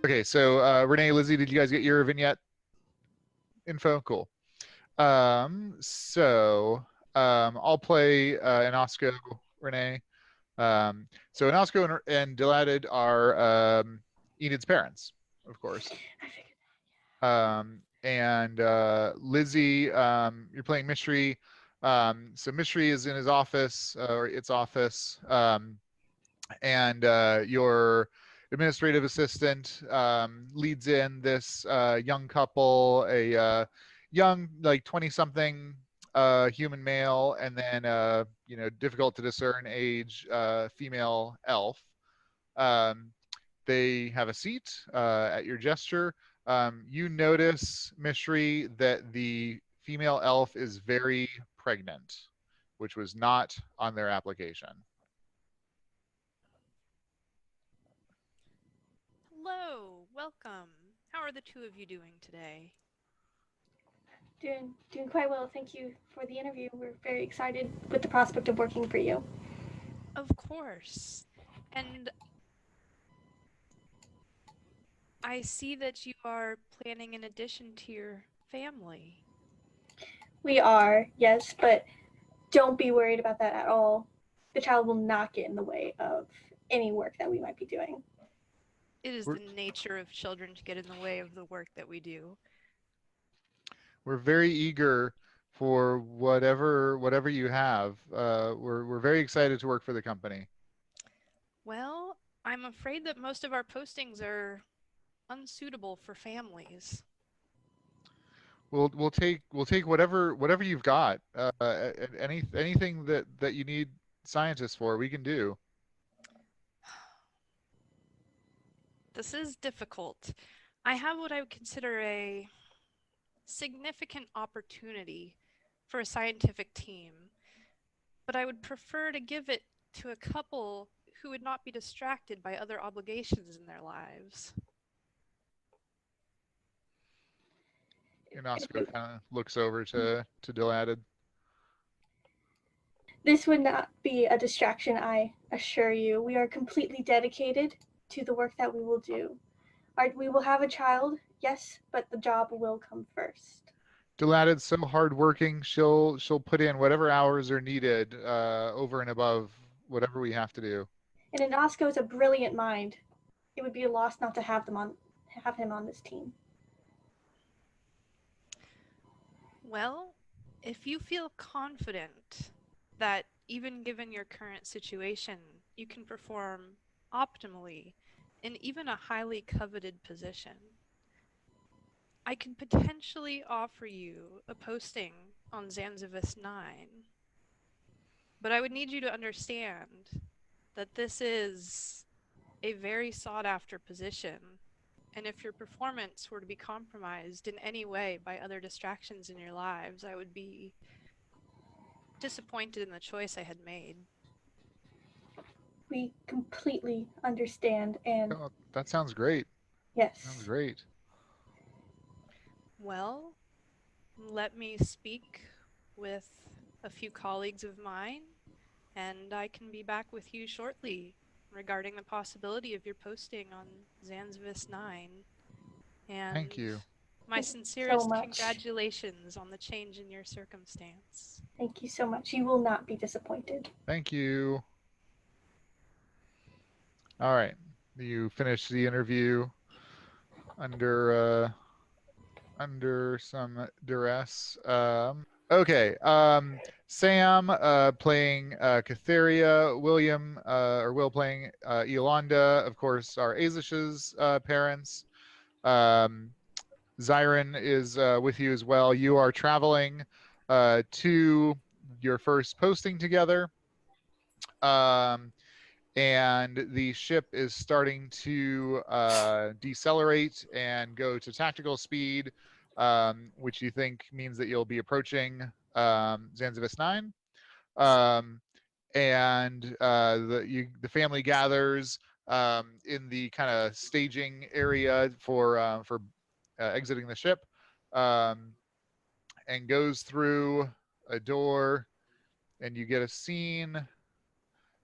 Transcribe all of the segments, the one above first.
Okay, so Renee, Lizzie, did you guys get your vignette info? Cool. So I'll play Inosco, Renee. So Inosco and Delighted are Enid's parents, of course. And Lizzie, you're playing Mystery. So Mystery is in his office or its office, and your administrative assistant leads in this young couple, a young, like 20-something human male, and then difficult to discern age female elf. Um, they have a seat at your gesture. You notice, Mystery, that the female elf is very pregnant, which was not on their application. Hello, welcome. How are the two of you doing today? Doing quite well. Thank you for the interview. We're very excited with the prospect of working for you. Of course. And I see that you are planning an addition to your family. We are, yes, but don't be worried about that at all. The child will not get in the way of any work that we might be doing. It is We're, the nature of children to get in the way of the work that we do. we're very eager for whatever you have. We're very excited to work for the company. Well, I'm afraid that most of our postings are unsuitable for families. We'll take whatever you've got. Anything that you need scientists for, we can do. This is difficult. I have what I would consider a significant opportunity for a scientific team, but I would prefer to give it to a couple who would not be distracted by other obligations in their lives. And Oscar kind of looks over to Delighted. This would not be a distraction, I assure you. We are completely dedicated to the work that we will do. We will have a child, yes, but the job will come first. Deladid's so hardworking. She'll put in whatever hours are needed over and above whatever we have to do. And Inosco is a brilliant mind. It would be a loss not to have him on this team. Well, if you feel confident that even given your current situation, you can perform optimally in even a highly coveted position, I could potentially offer you a posting on Zanzivis 9. But I would need you to understand that this is a very sought after position. And if your performance were to be compromised in any way by other distractions in your lives, I would be disappointed in the choice I had made. We completely understand, and Oh, that sounds great. Sounds yes, great. Well, let me speak with a few colleagues of mine, and I can be back with you shortly regarding the possibility of your posting on Zanzivis 9. Thank And you. my thank you so sincerest much. congratulations on the change in your circumstance. Thank you so much. You will not be disappointed. Thank you. All right. You finished the interview under under some duress. Okay. Sam playing Catheria, William or Will playing Yolanda, of course, are Aezsh's parents. Um, Zyron is with you as well. You are traveling to your first posting together. Um, and the ship is starting to decelerate and go to tactical speed, which you think means that you'll be approaching Zanzivis 9. Um, and the family gathers in the kind of staging area for exiting the ship, um, and goes through a door, and you get a scene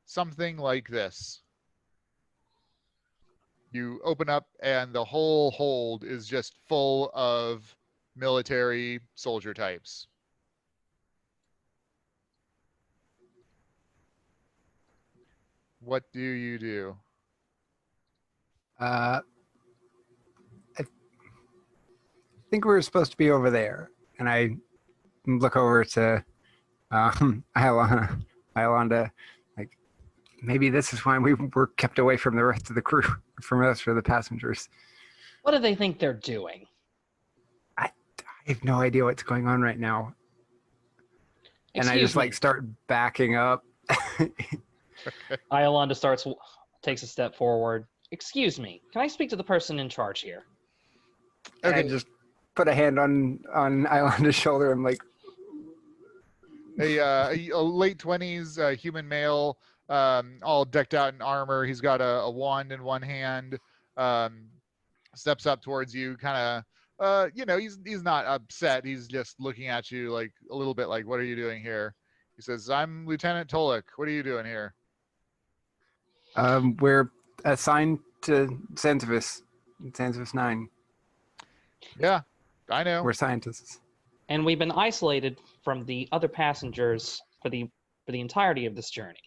something like this. You open up, and the whole hold is just full of military soldier types. What do you do? I think we were supposed to be over there, and I look over to Iolanda, like, maybe this is why we were kept away from the rest of the crew, from the rest of the passengers. What do they think they're doing? I have no idea what's going on right now. And I just like start backing up. Iolanda takes a step forward. Excuse me, can I speak to the person in charge here? Okay. I just put a hand on Iolanda's shoulder. I'm like, a late 20s human male, all decked out in armor. He's got a wand in one hand. Steps up towards you, kind of, he's not upset. He's just looking at you like a little bit like, what are you doing here? He says, I'm Lieutenant Tolek. What are you doing here? We're assigned to Santavis 9. Yeah, I know. We're scientists. And we've been isolated from the other passengers for the entirety of this journey.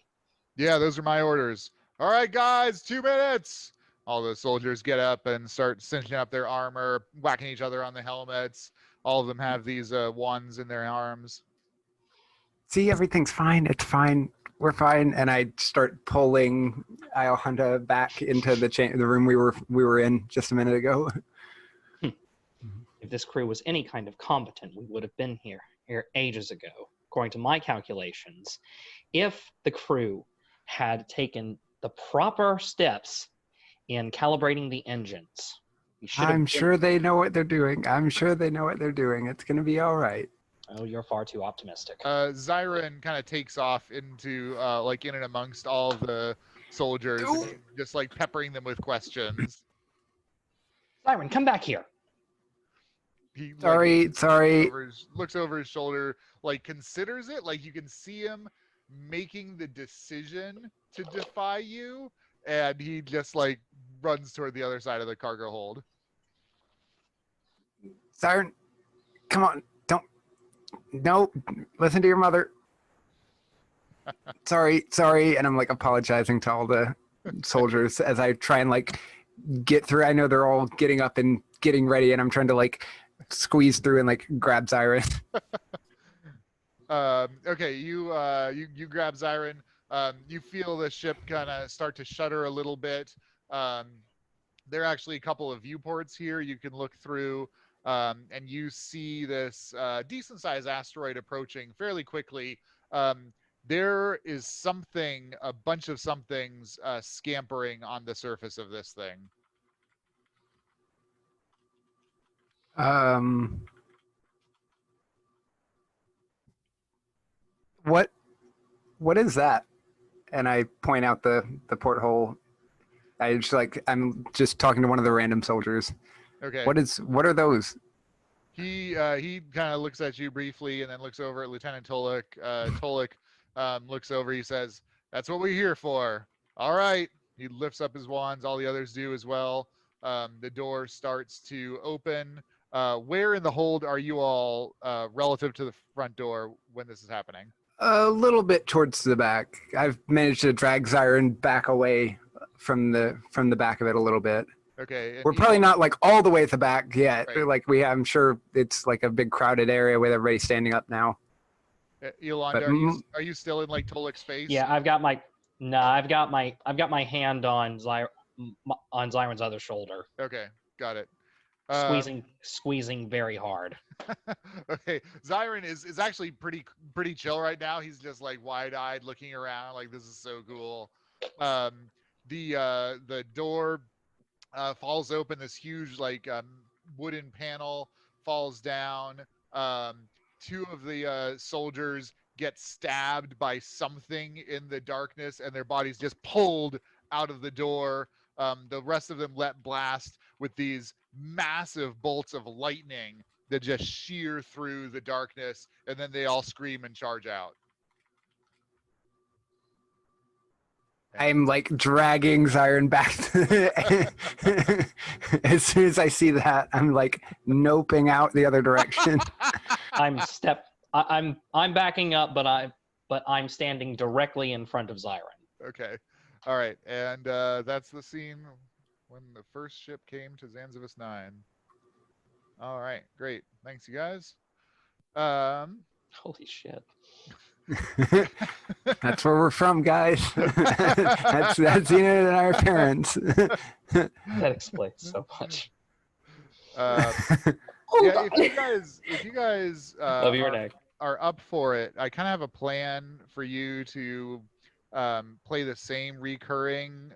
Yeah, those are my orders. All right, guys, 2 minutes. All the soldiers get up and start cinching up their armor, whacking each other on the helmets. All of them have these wands in their arms. See, everything's fine. It's fine. We're fine. And I start pulling Iolanda back into the room we were in just a minute ago. If this crew was any kind of competent, we would have been here ages ago. According to my calculations, if the crew had taken the proper steps in calibrating the engines, I'm sure they know what they're doing. It's going to be all right. Oh, you're far too optimistic. Zyron kind of takes off into, like, in and amongst all the soldiers, and just, like, peppering them with questions. Zyron, come back here. He, sorry. Looks over his shoulder, like, considers it. Like, you can see him making the decision to defy you, and he just, like, runs toward the other side of the cargo hold. Zyron, come on. No, listen to your mother. Sorry. And I'm like apologizing to all the soldiers as I try and like get through. I know they're all getting up and getting ready, and I'm trying to like squeeze through and like grab Zyron. Okay, you grab Zyron. You feel the ship kind of start to shudder a little bit. There are actually a couple of viewports here you can look through. And you see this decent-sized asteroid approaching fairly quickly. There is a bunch of somethings scampering on the surface of this thing. What is that? And I point out the porthole. I'm just talking to one of the random soldiers. Okay. What are those? He kind of looks at you briefly and then looks over at Lieutenant Tolek. Tolek looks over. He says, "That's what we're here for." All right. He lifts up his wands. All the others do as well. The door starts to open. Where in the hold are you all relative to the front door when this is happening? A little bit towards the back. I've managed to drag Zyron back away from the back of it a little bit. Okay. We're probably not like all the way at the back yet. Right. Like I'm sure it's like a big crowded area with everybody standing up now. Yolanda, are you still in like Tolek's space? Yeah, I've got my hand on Zyron's other shoulder. Okay, got it. Squeezing very hard. Okay, Zyron is actually pretty chill right now. He's just like wide-eyed, looking around, like this is so cool. The door falls open. This huge like wooden panel falls down. Two of the soldiers get stabbed by something in the darkness, and their bodies just pulled out of the door. The rest of them let blast with these massive bolts of lightning that just shear through the darkness, and then they all scream and charge out. I'm like dragging Zyron back as soon as I see that, I'm like noping out the other direction. I'm backing up, but I'm standing directly in front of Zyron. Okay. All right. And that's the scene when the first ship came to Zanzivis 9. All right. Great. Thanks, you guys. Holy shit. That's where we're from, guys. that's Enid and our parents. That explains so much. Yeah, if you guys Love you, Renee. are up for it, I kind of have a plan for you to play the same recurring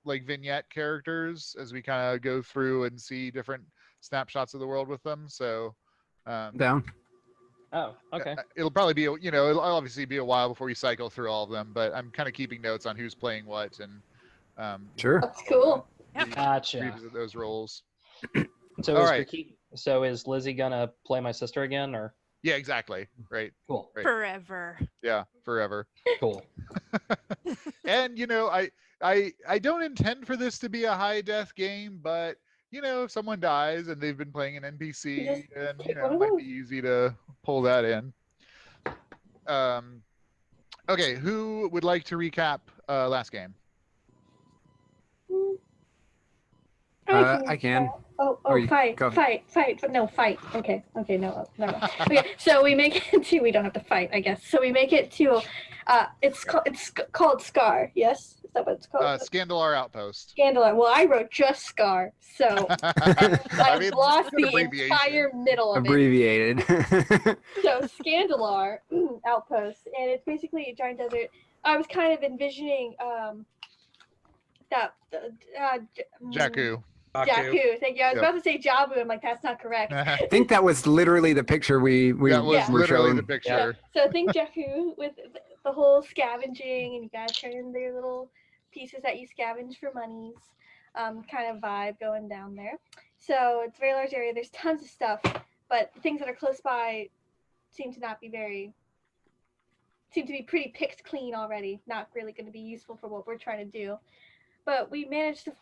like vignette characters as we kind of go through and see different snapshots of the world with them. So Down. Oh, okay. it'll probably be it'll obviously be a while before you cycle through all of them, but I'm kind of keeping notes on who's playing what and Sure. That's cool. Gotcha. revisit those roles. So All is right. is Lizzie gonna play my sister again, or? Yeah, exactly. Right. Cool. Right. Forever. Yeah, forever. Cool. And I don't intend for this to be a high death game, but if someone dies and they've been playing an NPC, Just and take it one of might those. be easy to pull that in. Okay, who would like to recap last game? I can. Oh, Or you fight. go. No, fight. Okay, no. Okay, so we make it to, we don't have to fight, I guess. So we make it to, it's called Scar, yes? Is that what it's called? Scandalar Outpost. Scandalar. Well, I wrote just Scar, so I've lost it's an the abbreviation. entire middle of it. Abbreviated. So Scandalar Outpost, and it's basically a giant desert. I was kind of envisioning Jakku. Jakku. Thank you. I was about to say Jabu. I'm like, that's not correct. I think that was literally the picture we that was were literally shown. the picture. So think Jakku with the whole scavenging, and you gotta turn in their little pieces that you scavenge for monies, kind of vibe going down there. So it's a very large area. There's tons of stuff, but the things that are close by seem to be pretty picked clean already. Not really going to be useful for what we're trying to do. But we managed to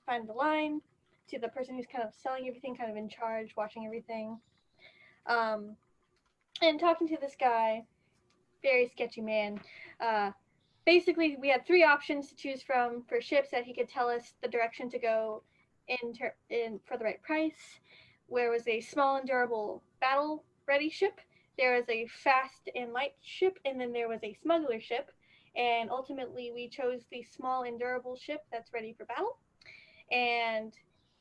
find the line to the person who's kind of selling everything, kind of in charge, watching everything. And talking to this guy, very sketchy man. Basically, we had 3 options to choose from for ships that he could tell us the direction to go in for the right price. Where was a small and durable battle-ready ship. There was a fast and light ship, and then there was a smuggler ship. And ultimately, we chose the small and durable ship that's ready for battle. And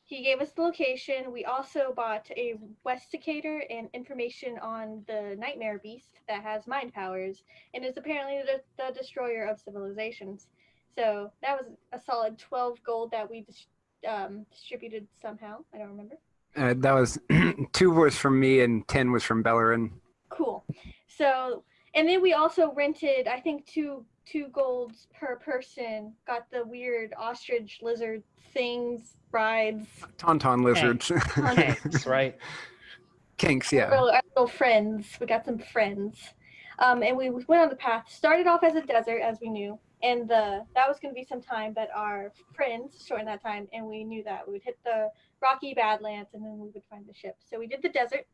he gave us the location. We also bought a Westicator and information on the Nightmare Beast that has mind powers and is apparently the destroyer of civilizations. So that was a solid 12 gold that we distributed somehow. I don't remember. That was 2 was from me and 10 was from Belloryn. Cool. So, and then we also rented, I think, two golds per person. Got the weird ostrich lizard things, rides. Tauntaun lizards. Kinks, right? Kinks, yeah. Our little friends. We got some friends. And we went on the path. Started off as a desert, as we knew. And that was going to be some time, but our friends shortened that time, and we knew that we would hit the rocky badlands, and then we would find the ship. So we did the desert,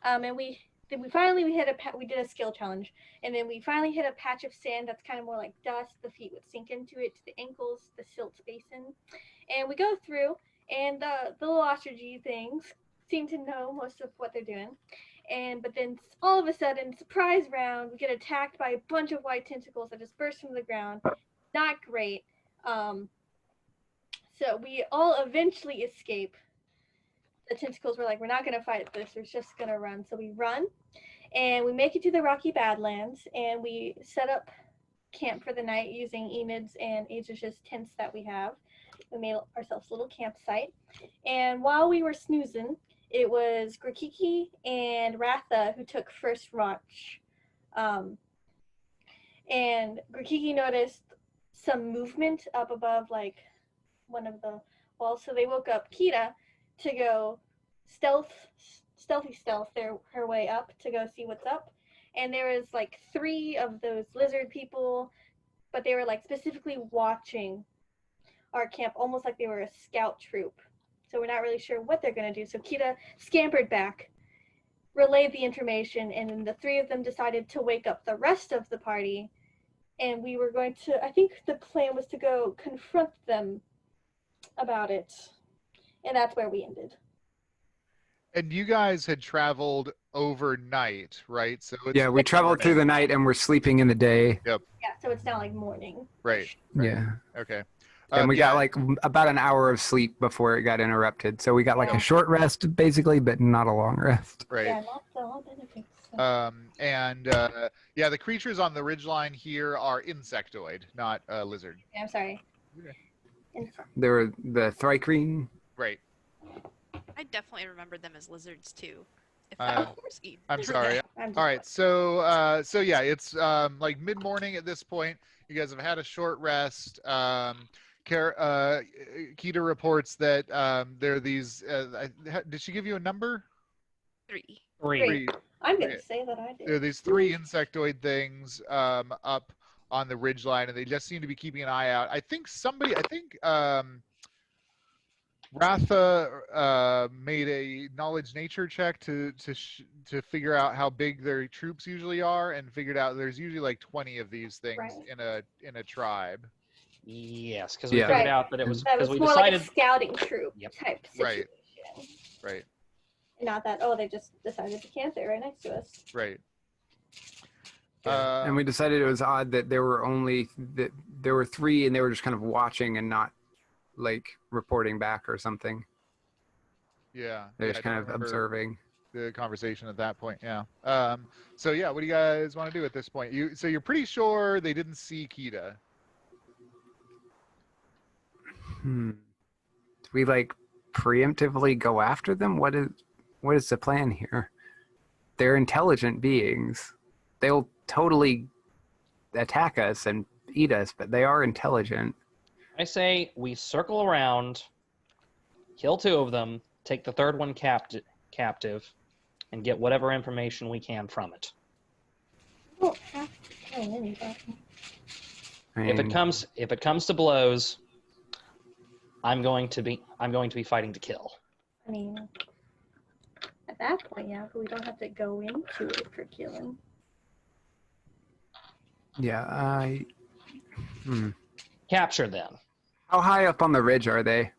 and we did a skill challenge, and then we finally hit a patch of sand that's kind of more like dust. The feet would sink into it to the ankles, the silt basin, and we go through, and the little ostrichy things seem to know most of what they're doing. But then all of a sudden, surprise round, we get attacked by a bunch of white tentacles that just burst from the ground. Not great. So we all eventually escape. The tentacles were like, we're not going to fight this. We're just going to run. So we run, and we make it to the Rocky Badlands, and we set up camp for the night using Enid's and Aezsh's tents that we have. We made ourselves a little campsite. And while we were snoozing, it was Grikiki and Ratha who took first watch. And Grikiki noticed some movement up above, like, one of the walls. So they woke up Kida to go stealthy stealth her way up to go see what's up. And there was, like, 3 of those lizard people but they were like specifically watching our camp, almost like they were a scout troop. So we're not really sure what they're going to do. So Kida scampered back, relayed the information, and then the three of them decided to wake up the rest of the party. And we were going to, I think the plan was to go confront them about it. And that's where we ended. And you guys had traveled overnight, right? So it's Yeah, we traveled through the night and we're sleeping in the day. Yep. Yeah, so it's now like morning. Right. Yeah. Okay. And we got like about an hour of sleep before it got interrupted. So we got like a short rest basically, but not a long rest. Right. Yeah, not all benefits. Yeah, the creatures on the ridgeline here are insectoid, not lizard. Yeah, I'm sorry. Okay. There were the thrycreen. Right. I definitely remembered them as lizards too. If that was eat. I'm sorry. All right. So yeah, it's like mid-morning at this point. You guys have had a short rest. Kida reports that there are these. Did she give you a number? 3. I'm going to say that I did. There are these 3 insectoid things up on the ridgeline, and they just seem to be keeping an eye out. I think Ratha made a knowledge nature check to figure out how big their troops usually are, and figured out there's usually like 20 of these things in a tribe. Yes, because we figured out that it was because we more decided like a scouting troop type situation. Right. Not that they just decided to camp there right next to us. Right. And we decided it was odd that there were 3 and they were just kind of watching and not like reporting back or something. Yeah. They're just kind of observing the conversation at that point. Yeah. So yeah, what do you guys want to do at this point? So you're pretty sure they didn't see Kida. Do we like preemptively go after them? What is the plan here? They're intelligent beings. They'll totally attack us and eat us, but they are intelligent. I say we circle around, kill 2 of them, take the 3rd one captive, and get whatever information we can from it. We don't have to kill anybody. If it comes to blows, I'm going to be fighting to kill. I mean, at that point, yeah, but we don't have to go into it for killing. Yeah, Capture them. How high up on the ridge are they?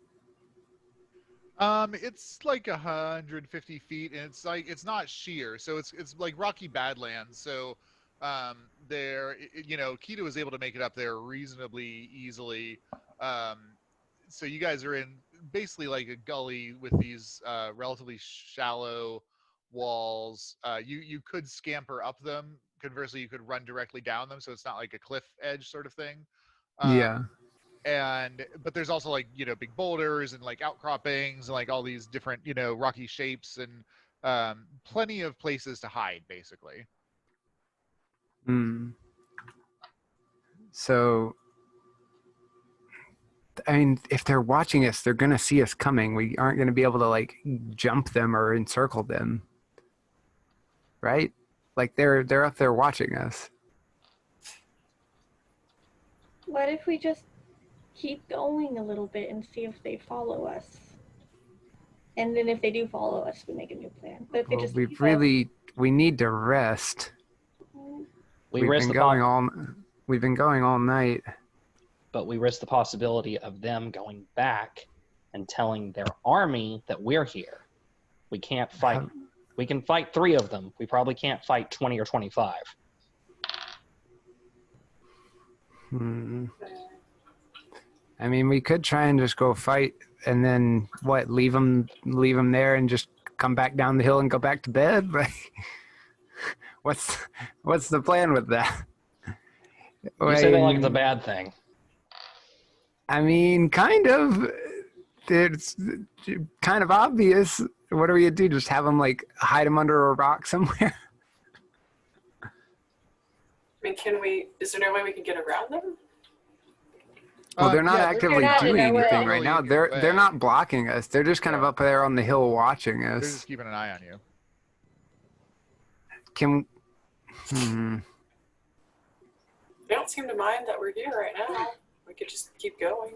It's like 150 feet, and it's not sheer, so it's like rocky badlands. So, Kida was able to make it up there reasonably easily. So you guys are in basically like a gully with these relatively shallow walls. You could scamper up them. Conversely, you could run directly down them, so it's not like a cliff edge sort of thing. But there's also like big boulders and like outcroppings and like all these different rocky shapes and plenty of places to hide basically. So I mean, if they're watching us, they're gonna see us coming. We aren't gonna be able to like jump them or encircle them, right? Like they're up there watching us. What if we just keep going a little bit and see if they follow us? And then if they do follow us, we make a new plan. But if they just we need to rest. We've been going all night. But we risk the possibility of them going back and telling their army that we're here. We can't fight. We can fight 3 of them. We probably can't fight 20 or 25. I mean, we could try and just go fight, and then leave them there, and just come back down the hill and go back to bed. But what's the plan with that? You say that like it's a bad thing. I mean, kind of. It's kind of obvious. What do we do? Just have them like hide them under a rock somewhere? I mean, is there no way we can get around them? Well, they're not actively doing anything right now. They're They're not blocking us. They're just kind of up there on the hill watching us. They're just keeping an eye on you. They don't seem to mind that we're here right now. We could just keep going.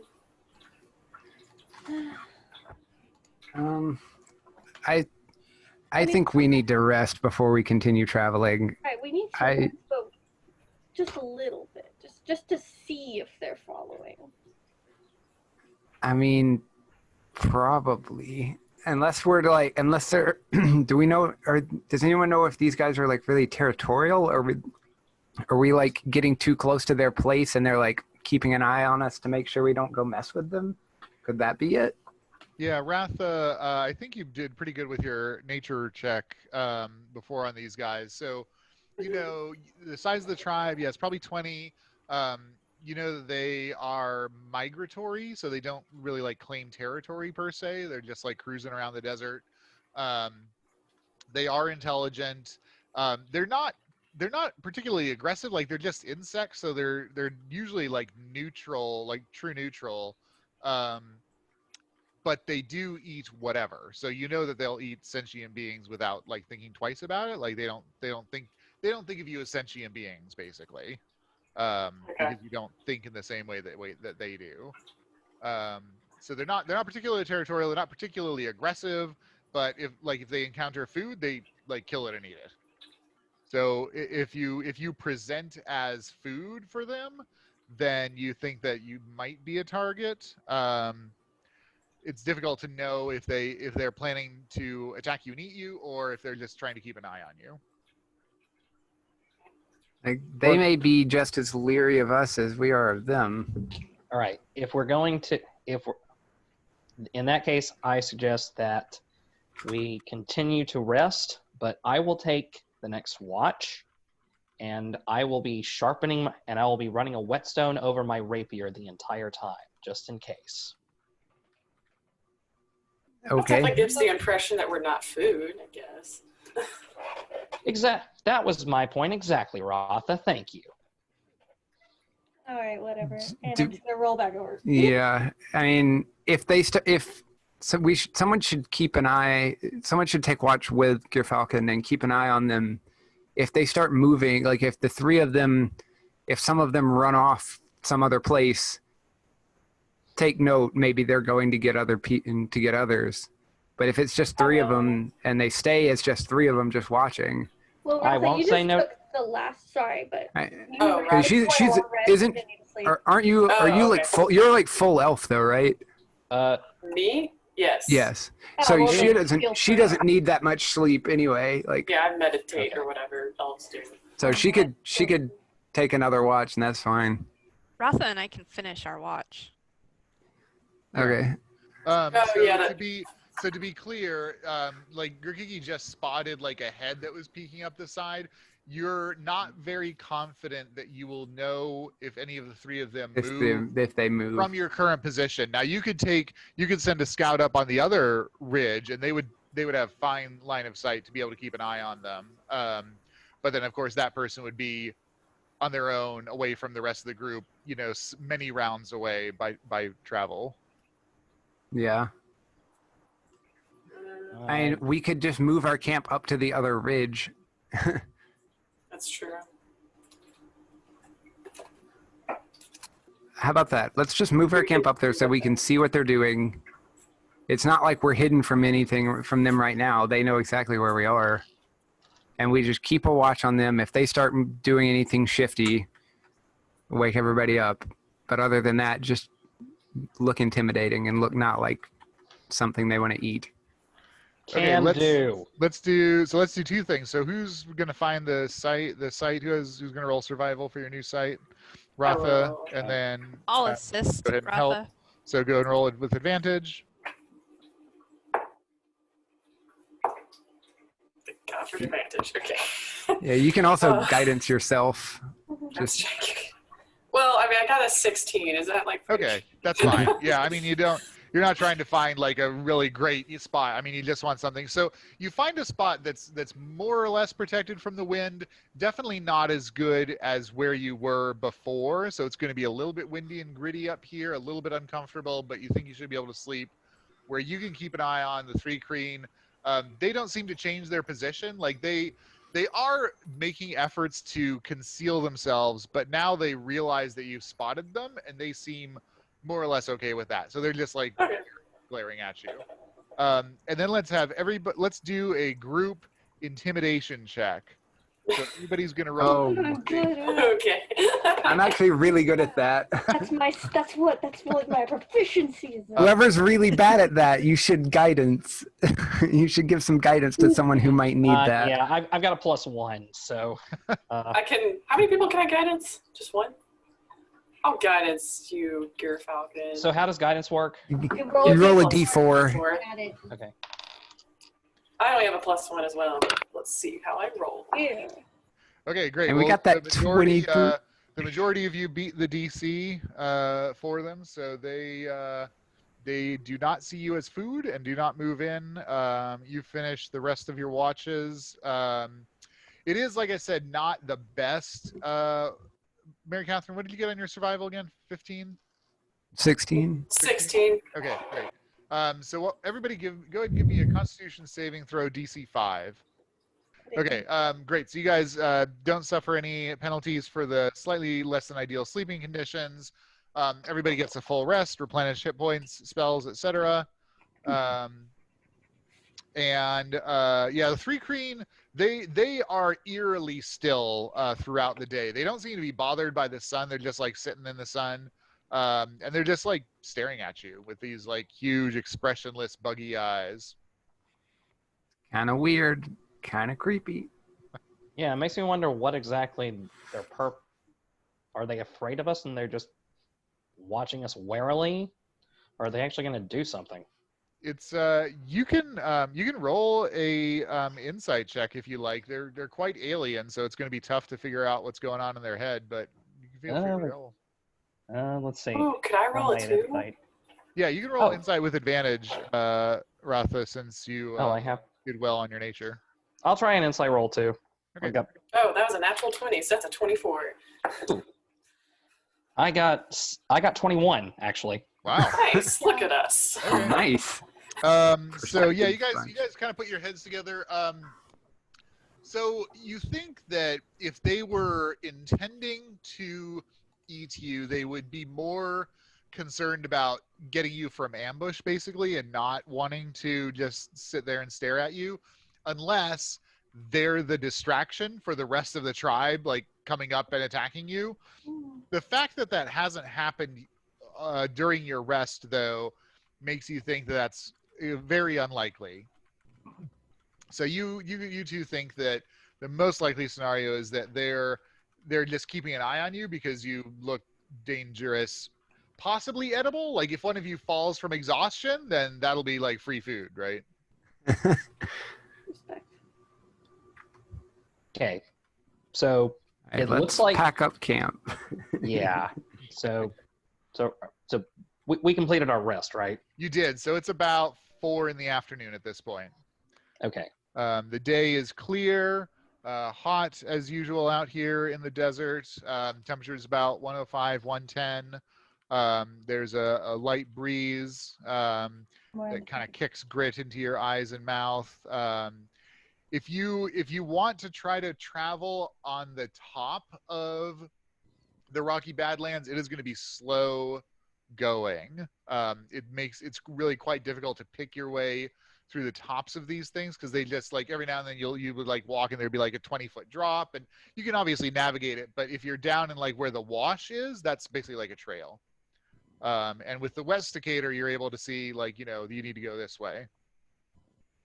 I think we need to rest before we continue traveling. Right, we need to rest, but just a little bit, just to see if they're following. I mean, probably. Unless we're like, unless they're, do we know, or does anyone know if these guys are like really territorial, or are we like getting too close to their place and they're like keeping an eye on us to make sure we don't go mess with them? Could that be it? Yeah, Ratha, I think you did pretty good with your nature check before on these guys. So, you know, the size of the tribe, yes, probably 20. You know, they are migratory, so they don't really like claim territory per se. They're just like cruising around the desert. They are intelligent. They're not particularly aggressive. Like they're just insects, so they're usually like neutral, like true neutral. But they do eat whatever. So you know that they'll eat sentient beings without like thinking twice about it. Like they don't think of you as sentient beings basically, because you don't think in the same way that they do. So they're not particularly territorial. They're not particularly aggressive. But if they encounter food, they like kill it and eat it. So if you present as food for them, then you think that you might be a target. It's difficult to know if they're planning to attack you and eat you, or if they're just trying to keep an eye on you. Like they may be just as leery of us as we are of them. All right. In that case, I suggest that we continue to rest, but I will take the next watch, and I will be sharpening, and I will be running a whetstone over my rapier the entire time, just in case. That Okay. definitely gives the impression that we're not food, I guess. That was my point exactly, Ratha. Thank you. All right, whatever. And Do- I'm just gonna roll back over. Yeah, I mean, someone should keep an eye. Someone should take watch with Gerfalcon and keep an eye on them. If they start moving, like if the three of them, if some of them run off some other place, take note. Maybe they're going to get to get others. But if it's just three of them and they stay as just three of them, just watching. Well, I Ratha, won't you say just no- took the last. Sorry, but right. She's isn't. Are you like okay. full? You're like full elf though, right? Me? Yes. Yes. Oh, So well, she then doesn't. feel She free. doesn't need that much sleep anyway. Like Yeah, I meditate Okay. or whatever elves do. so, she could take another watch, and that's fine. Ratha and I can finish our watch. Okay. To be clear, like Grikiki just spotted like a head that was peeking up the side. You're not very confident that you will know if any of the three of them move If they move from your current position. Now you could send a scout up on the other ridge, and they would have fine line of sight to be able to keep an eye on them. But then of course that person would be on their own, away from the rest of the group. You know, many rounds away by travel. Yeah. I mean, we could just move our camp up to the other ridge. That's true. How about that? Let's just move our camp up there so we can see what they're doing. It's not like we're hidden from anything from them right now. They know exactly where we are. And we just keep a watch on them. If they start doing anything shifty, wake everybody up. But other than that, just look intimidating and look not like something they want to eat. Let's do two things. So who's gonna find the site? Who's gonna roll survival for your new site? Ratha, and then I'll assist go ahead and Ratha. help. So go and roll it with advantage. God, for advantage. Okay. Yeah, you can also guidance yourself. Let's check. Well, I mean, I got a 16. Is that like... Okay, that's fine. Yeah, I mean, you're not trying to find like a really great spot. I mean, you just want something. So you find a spot that's more or less protected from the wind. Definitely not as good as where you were before. So it's going to be a little bit windy and gritty up here, a little bit uncomfortable, but you think you should be able to sleep. Where you can keep an eye on the three Kreen. They don't seem to change their position. Like they They are making efforts to conceal themselves, but now they realize that you've spotted them, and they seem more or less okay with that. So they're just like Okay. glaring at you. And then let's do a group intimidation check. So everybody's gonna roll. Oh, I'm good at. Okay. I'm actually really good at that. That's what my proficiency is. in. Whoever's really bad at that, you should guidance. You should give some guidance to someone who might need that. Yeah, I've got a +1, so. I can. How many people can I guidance? Just one. I'll guidance you, Falcon. So how does guidance work? You You roll a d4. At it. Okay. I only have a +1 as well. Let's see how I roll. Yeah. Okay, great. And we got that the majority, 23. The majority of you beat the DC for them, so they do not see you as food and do not move in. You finish the rest of your watches. It is, like I said, not the best. Mary Catherine, what did you get on your survival again? 15? 16. 16. Okay, great. So everybody go ahead and give me a Constitution saving throw DC 5. Okay, great. So you guys don't suffer any penalties for the slightly less than ideal sleeping conditions. Everybody gets a full rest, replenish hit points, spells, etc. Yeah, the three Kreen, they are eerily still throughout the day. They don't seem to be bothered by the sun. They're just like sitting in the sun, and they're just like staring at you with these like huge, expressionless, buggy eyes. Kind of weird. Kind of creepy. Yeah, it makes me wonder what exactly their are they afraid of us and they're just watching us warily? Or are they actually going to do something? It's you can roll a insight check if you like. They're quite alien, so it's going to be tough to figure out what's going on in their head, but you can feel free to roll. Let's see. Oh, could I roll a 2? Insight. Yeah, you can roll Oh. insight with advantage, Ratha, since you I have. did well on your nature. I'll try an insight roll too. Okay. Oh, that was a natural 20, so that's a 24. I got 21 actually. Wow. Nice. Look at us. Okay. Nice. So yeah, you Perspective guys kind of put your heads together. So you think that if they were intending to eat you, they would be more concerned about getting you from ambush, basically, and not wanting to just sit there and stare at you, unless they're the distraction for the rest of the tribe, like coming up and attacking you. The fact that that hasn't happened during your rest, though, makes you think that that's very unlikely. So you two think that the most likely scenario is that they're just keeping an eye on you because you look dangerous, possibly edible. Like if one of you falls from exhaustion, then that'll be like free food, right? Respect. Okay. So Hey, it let's looks like pack up camp. yeah. So we completed our rest, right? You did. So it's about 4 in the afternoon at this point. Okay. The day is clear, hot as usual out here in the desert. Temperature is about 105, 110. There's a light breeze that kind of kicks grit into your eyes and mouth. If you want to try to travel on the top of the Rocky Badlands, it is going to be slow going. It's really quite difficult to pick your way through the tops of these things because they just like every now and then you would like walk and there'd be like a 20-foot drop, and you can obviously navigate it, but if you're down in like where the wash is, that's basically like a trail. And with the Westicator, you're able to see like, you need to go this way.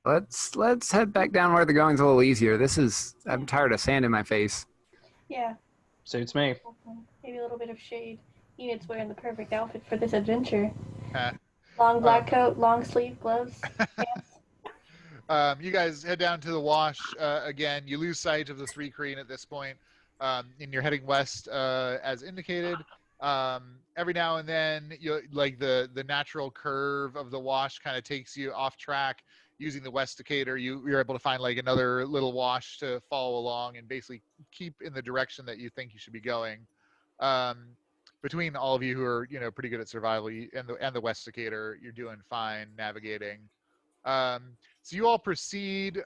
Let's head back down where the going's a little easier. I'm tired of sand in my face. Yeah. Suits me. Maybe a little bit of shade. Enid's wearing the perfect outfit for this adventure. Huh. Long black coat, long sleeve gloves, pants. You guys head down to the wash again. You lose sight of the 3 Kreen at this point, and you're heading west as indicated. Every now and then, like the natural curve of the wash kind of takes you off track. Using the Westicator, you're able to find like another little wash to follow along and basically keep in the direction that you think you should be going. Between all of you who are pretty good at survival and the Westicator, you're doing fine navigating. So you all proceed,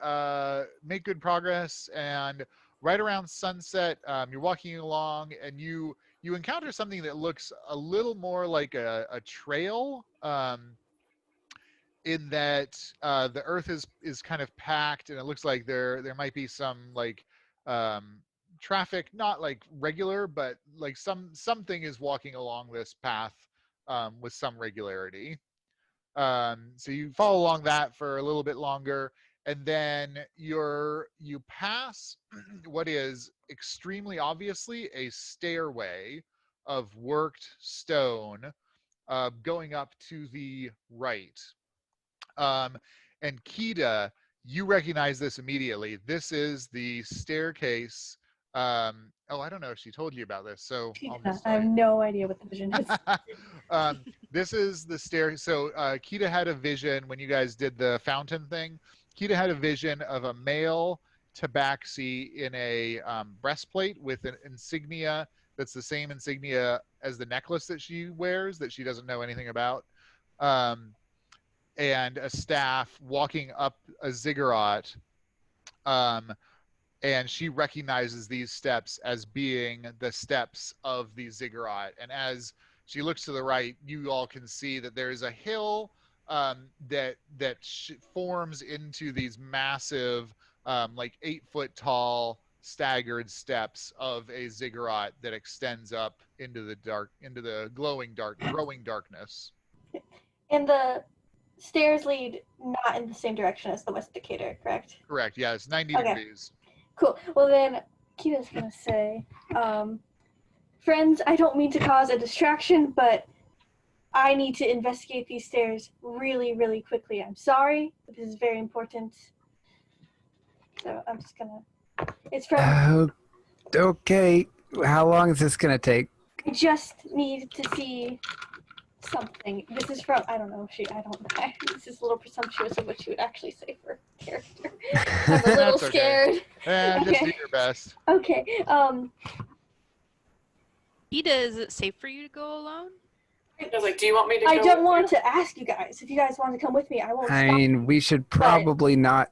make good progress, and right around sunset, you're walking along, and you encounter something that looks a little more like a trail. In that the earth is kind of packed, and it looks like there might be some like um, traffic, not like regular, but like something is walking along this path with some regularity. So you follow along that for a little bit longer, and then you pass what is extremely obviously a stairway of worked stone going up to the right. Um, and Kida, you recognize this immediately. This is the staircase. Oh, I don't know if she told you about this, so I'll just I have no idea what the vision is. this is the stair. So Kida had a vision when you guys did the fountain thing. Kida had a vision of a male tabaxi in a breastplate with an insignia that's the same insignia as the necklace that she wears that she doesn't know anything about. And a staff walking up a ziggurat, um, and she recognizes these steps as being the steps of the ziggurat. And as she looks to the right, you all can see that there is a hill that forms into these massive, like 8-foot tall staggered steps of a ziggurat that extends up into the growing darkness. And the stairs lead not in the same direction as the West Decatur, correct? Correct. Yeah, it's 90 Okay. degrees. Cool. Well, then Kida's going to say, friends, I don't mean to cause a distraction, but I need to investigate these stairs really, really quickly. I'm sorry, but this is very important. So I'm just going to... It's from... Okay. How long is this going to take? I just need to see something. This is from... I don't know. This is a little presumptuous of what she would actually say for a character. I'm a little That's okay. scared. Just Okay. do your best. Okay. Ida, is it safe for you to go alone? I was like, do you want me to go I don't with want to ask you guys. If you guys want to come with me, I won't I stop. mean, we should probably not.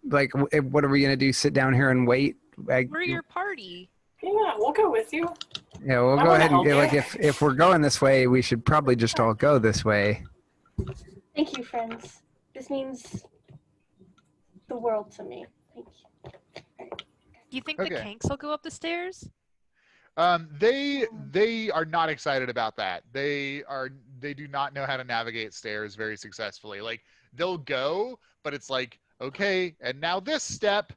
Like, what are we gonna do? Sit down here and wait? Like, We're your party. you? Yeah, we'll go with you. yeah, we'll I go wanna ahead and help you. like if we're going this way, we should probably just all go this way. Thank you, friends. This means the world to me. Thank you. Do you think Okay. the Kanks will go up the stairs? They are not excited about that. They do not know how to navigate stairs very successfully. Like they'll go, but it's like, okay, and now this step,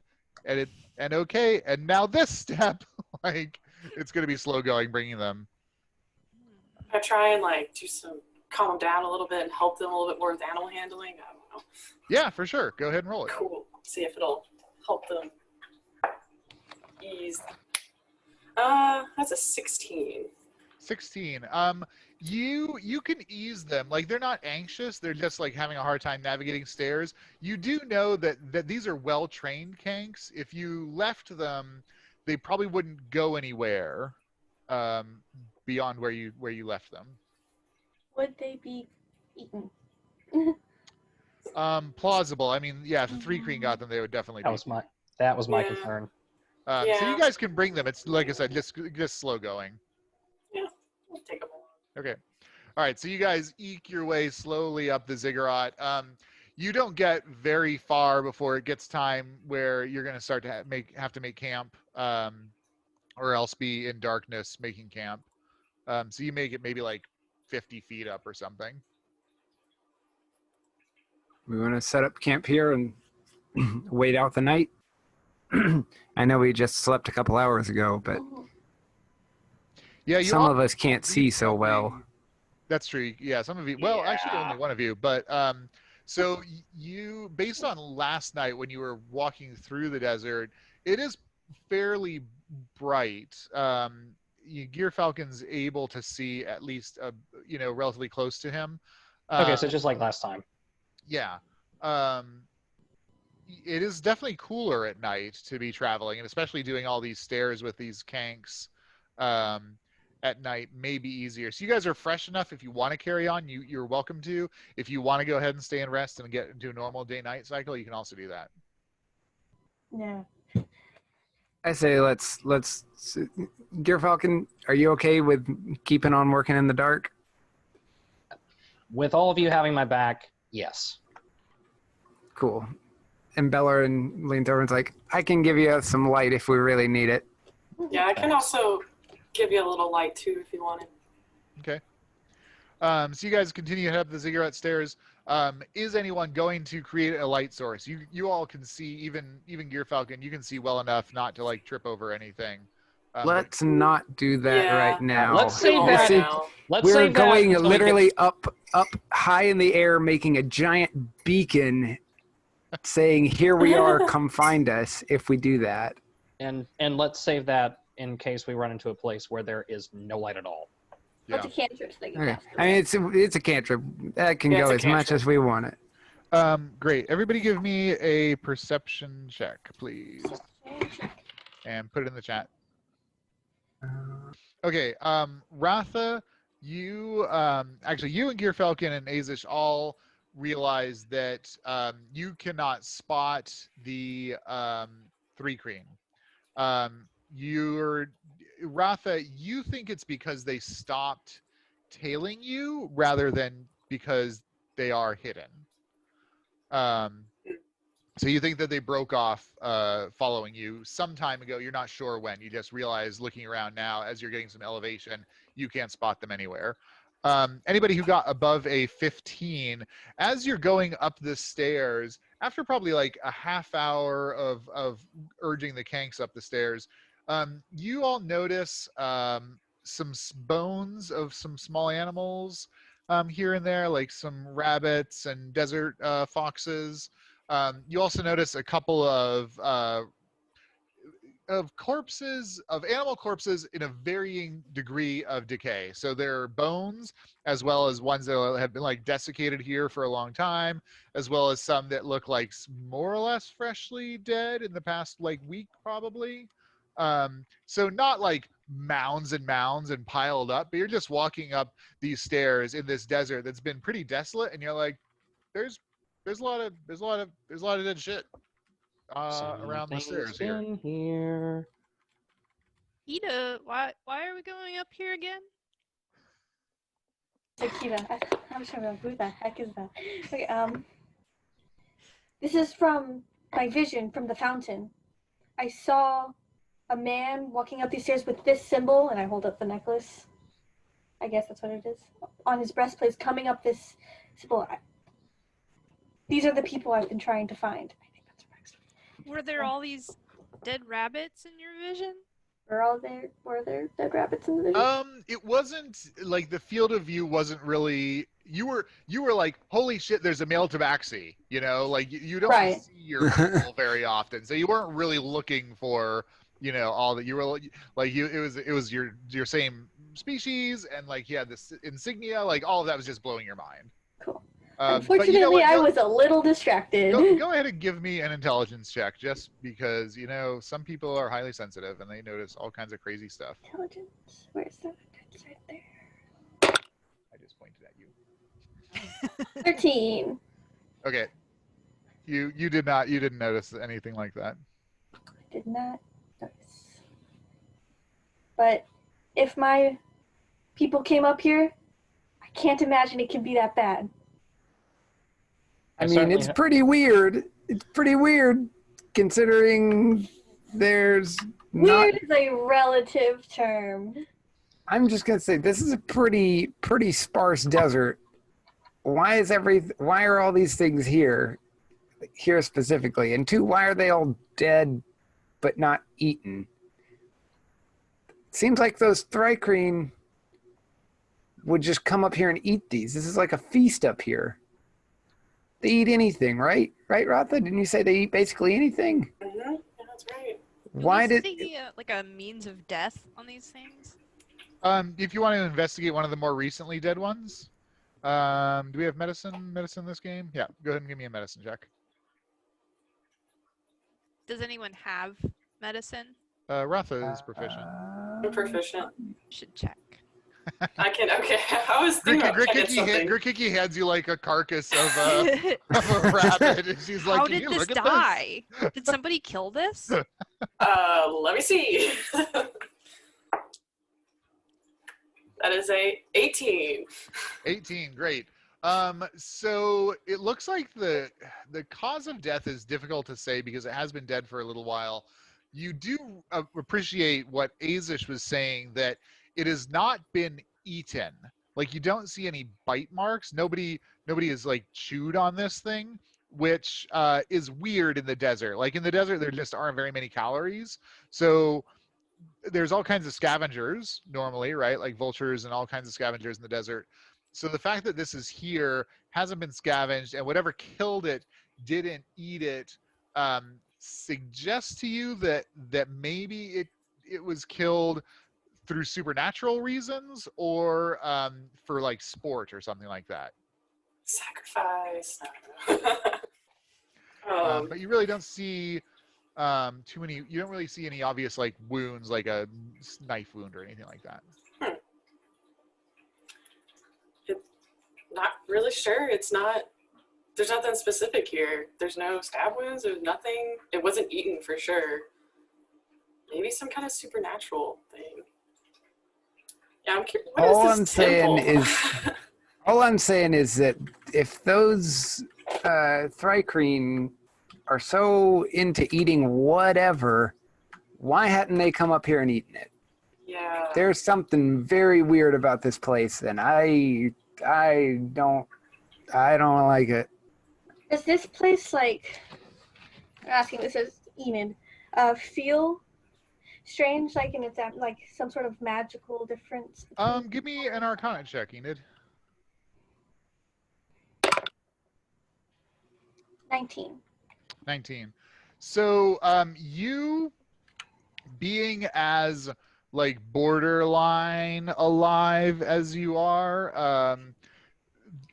and okay, and now this step. Like it's gonna be slow going bringing them. I try and like do some calm them down a little bit and help them a little bit more with animal handling. I don't know. Yeah, for sure. Go ahead and roll it. Cool. See if it'll help them ease. That's a 16. 16. You can ease them. Like they're not anxious. They're just like having a hard time navigating stairs. You do know that these are well-trained Kanks. If you left them, they probably wouldn't go anywhere beyond where you left them. Would they be eaten? Plausible. I mean, yeah, if 3 Queen got them, they would definitely That be. was my Yeah. concern. So Yeah. you guys can bring them. It's like I said, just slow going. We'll take them along. Okay. All right. So you guys eke your way slowly up the ziggurat. You don't get very far before it gets time where you're going to start to have to make camp, or else be in darkness making camp. So you make it maybe like 50 feet up or something. We want to set up camp here and wait out the night. I know we just slept a couple hours ago, but Yeah, some of us can't see so well. That's true. Yeah, some of you. Well, actually, Yeah. only one of you. But so you, based on last night when you were walking through the desert, it is fairly bright. Gear Falcon's able to see at least, relatively close to him. Okay, so just like last time. Yeah. It is definitely cooler at night to be traveling, and especially doing all these stairs with these Kanks. at night may be easier. So you guys are fresh enough. If you want to carry on, you're welcome to. If you want to go ahead and stay and rest and get into a normal day-night cycle, you can also do that. Yeah. I say let's Gear Falcon, are you okay with keeping on working in the dark? With all of you having my back, yes. Cool. And Belloryn leans over and's like, I can give you some light if we really need it. Yeah, I can also give you a little light too if you want it. Okay. So you guys continue to head up the ziggurat stairs. Is anyone going to create a light source? You all can see, even Gear Falcon, you can see well enough not to like trip over anything. Let's not do that Yeah. right now. Let's save Don't that. right See, now. Let's we're save that going until we get- literally up high in the air, making a giant beacon saying, here we are, come find us if we do that. and let's save that in case we run into a place where there is no light at all. What's a cantrip that you Okay. cast? I mean, it's a cantrip. That can Yeah, go it's as a much cantrip. as we want it. Great. Everybody give me a perception check, please. And put it in the chat. Okay, Ratha, you actually you and Gear Falcon and Aezsh all realize that you cannot spot the three cream. You're Ratha, you think it's because they stopped tailing you rather than because they are hidden. So you think that they broke off following you some time ago. You're not sure when. You just realize looking around now as you're getting some elevation, you can't spot them anywhere. Anybody who got above a 15, as you're going up the stairs, after probably like a half hour of urging the Kanks up the stairs, you all notice some bones of some small animals here and there, like some rabbits and desert foxes. You also notice a couple of corpses, of animal corpses in a varying degree of decay. So there are bones, as well as ones that have been like desiccated here for a long time, as well as some that look like more or less freshly dead in the past like week probably. So not like mounds and mounds and piled up, but you're just walking up these stairs in this desert that's been pretty desolate, and you're like, there's a lot of dead shit around the stairs here. Something's been here. Kida, why are we going up here again? Kida, I'm just trying to who the heck is that? Okay, this is from my vision from the fountain. I saw a man walking up these stairs with this symbol, and I hold up the necklace. I guess that's what it is. On his breastplate, coming up this symbol. These are the people I've been trying to find. I think that's right. Were there all these dead rabbits in your vision? Were there dead rabbits in the vision? It wasn't like the field of view wasn't really. You were like, holy shit, there's a male tabaxi. You know, like you don't Right. see your people very often, so you weren't really looking for, you know, all that. You were like it was your same species, and like he had this insignia, like all of that was just blowing your mind. Cool. But Unfortunately, you know what? I was a little distracted. Go ahead and give me an intelligence check, just because, you know, some people are highly sensitive and they notice all kinds of crazy stuff. Intelligence. Where's that? It's right there. I just pointed at you. 13. Okay. You didn't notice anything like that. I did not notice. But if my people came up here, I can't imagine it can be that bad. I mean, it's pretty weird. It's pretty weird considering there's not... Weird is a relative term. I'm just going to say, this is a pretty sparse desert. Why are all these things here specifically? And two, why are they all dead but not eaten? Seems like those Thrycreen would just come up here and eat these. This is like a feast up here. They eat anything, right? Right, Ratha? Didn't you say they eat basically anything? Mm-hmm. Yeah, that's right. Why did... see like a means of death on these things? If you want to investigate one of the more recently dead ones, do we have medicine in this game? Yeah, go ahead and give me a medicine check. Does anyone have medicine? Ratha is proficient. I'm proficient. Should check. I can. Okay, I was thinking about checking something. Grikiki hands you like a carcass of a rabbit, and she's like, How "Can did you this look at die? Did somebody kill this? Let me see. That is a 18. 18, great. So it looks like the cause of death is difficult to say because it has been dead for a little while. You do appreciate what Aezsh was saying, that it has not been eaten. Like, you don't see any bite marks. Nobody is like chewed on this thing, which is weird in the desert. Like, in the desert, there just aren't very many calories. So there's all kinds of scavengers normally, right? Like vultures and all kinds of scavengers in the desert. So the fact that this is here, hasn't been scavenged, and whatever killed it didn't eat it, suggests to you that maybe it was killed through supernatural reasons, or for like sport or something like that. Sacrifice. But you really don't see too many. You don't really see any obvious like wounds, like a knife wound or anything like that. Not really sure. It's not. There's nothing specific here. There's no stab wounds. There's nothing. It wasn't eaten for sure. Maybe some kind of supernatural thing. Yeah, I'm curious. All I'm saying is that if those Thrycreen are so into eating whatever, why hadn't they come up here and eaten it? Yeah. There's something very weird about this place, and I don't like it. Does this place, like, I'm asking this as Enid, feel strange, like in its like some sort of magical difference? Give me an Arcana check, Enid. 19. 19. So you being as like borderline alive as you are,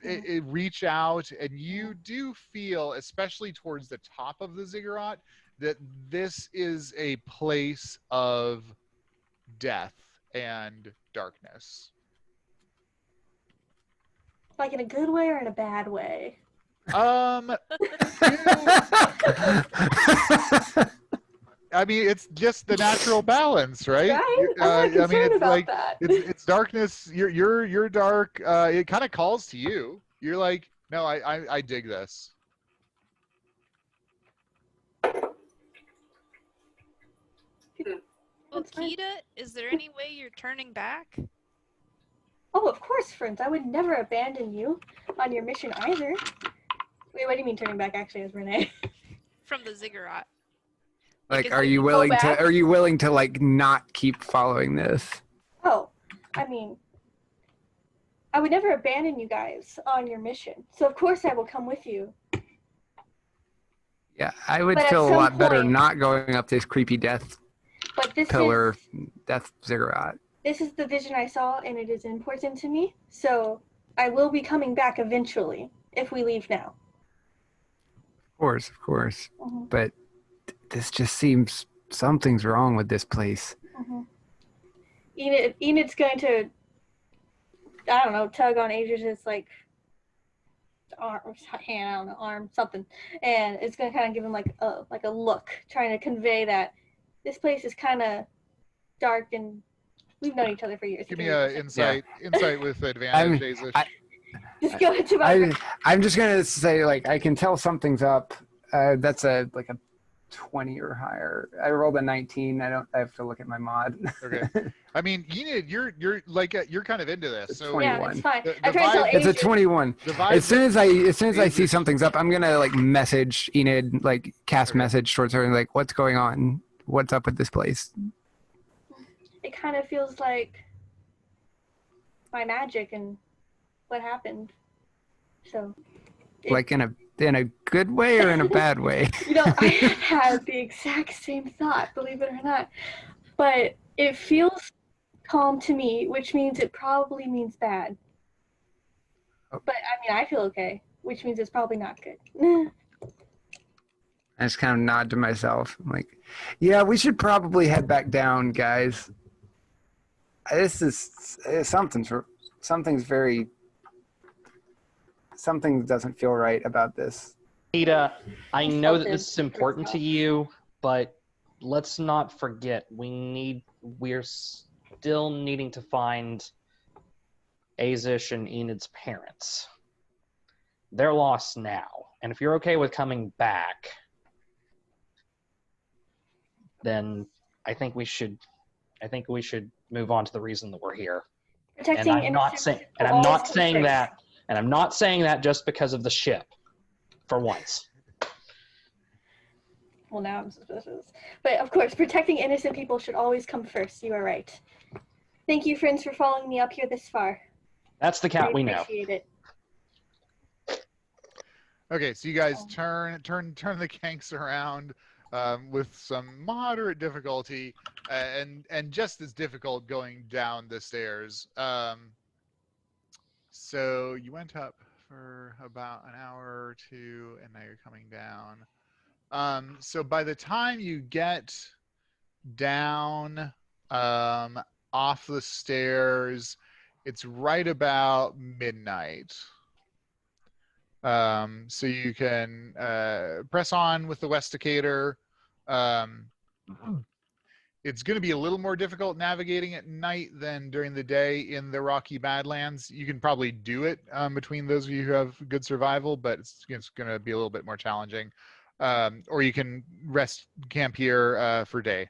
it reach out, and you do feel, especially towards the top of the ziggurat, that this is a place of death and darkness. Like in a good way or in a bad way? I mean, it's just the natural balance, right? Right? I'm not concerned about like that. it's darkness. You're dark. It kind of calls to you. You're like, no, I dig this. Well, Kida, is there any way you're turning back? Oh, of course, friends. I would never abandon you on your mission either. Wait, what do you mean turning back? Actually, as Renee. From the ziggurat. Like, is are it you go willing to? back? Are you willing to like not keep following this? Oh, I mean, I would never abandon you guys on your mission. So of course I will come with you. Yeah, I would But at feel a some lot better point- not going up this creepy death But this pillar, death ziggurat. this is the vision I saw, and it is important to me. So I will be coming back eventually if we leave now. Of course. Mhm. But this just seems something's wrong with this place. Enid's going to, I don't know, tug on Aezsh's like arm, hand, I don't know, arm, something, and it's going to kind of give him like a look, trying to convey that this place is kind of dark and we've known each other for years. Give me a insight with advantage, Aezsh. Just go into my I'm just gonna say, like, I can tell something's up. That's a 20 or higher. I rolled a 19. I have to look at my mod. Okay. I mean, Enid, you're kind of into this. It's So 20. yeah, it's fine. The I try to tell vibe- It's a Aezsh- 21. the vibe, As soon as I see Aezsh- something's up, I'm gonna like message Enid, like cast Okay. message towards her, and like, what's going on? What's up with this place? it kind of feels like my magic and what happened. So, Like in a good way or in a bad way? you know, I had the exact same thought, believe it or not. But it feels calm to me, which means it probably means bad. Oh. But I mean, I feel okay, which means it's probably not good. I just kind of nod to myself. I'm like, yeah, we should probably head back down, guys. This is something doesn't feel right about this. Kida, I know that Insulted this is important to herself. you, but let's not forget we're still needing to find Aezsh and Enid's parents. They're lost now, and if you're okay with coming back, then I think we should move on to the reason that we're here. And Protecting I'm not innocent saying, will always come first. and I'm not saying that just because of the ship, for once. Well, now I'm suspicious. But of course, protecting innocent people should always come first. You are right. Thank you, friends, for following me up here this far. That's the cat I we know. appreciate it. Okay, so you guys turn the Kanks around with some moderate difficulty, and just as difficult going down the stairs. So you went up for about an hour or two, and now you're coming down. So by the time you get down off the stairs, it's right about midnight. So you can press on with the Westicator. It's going to be a little more difficult navigating at night than during the day in the Rocky Badlands. You can probably do it between those of you who have good survival, but it's going to be a little bit more challenging. Or you can rest camp here for day.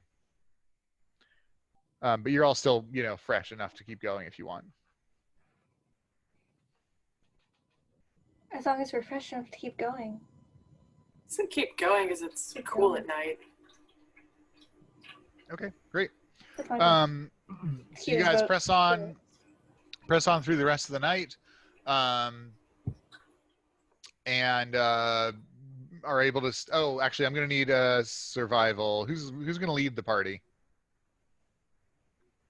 But you're all still, fresh enough to keep going if you want. As long as we're fresh enough to keep going. So keep going because it's cool at night. Okay, great. That's fine. So you guys press on through the rest of the night, and are able to. Oh, actually, I'm going to need survival. Who's going to lead the party?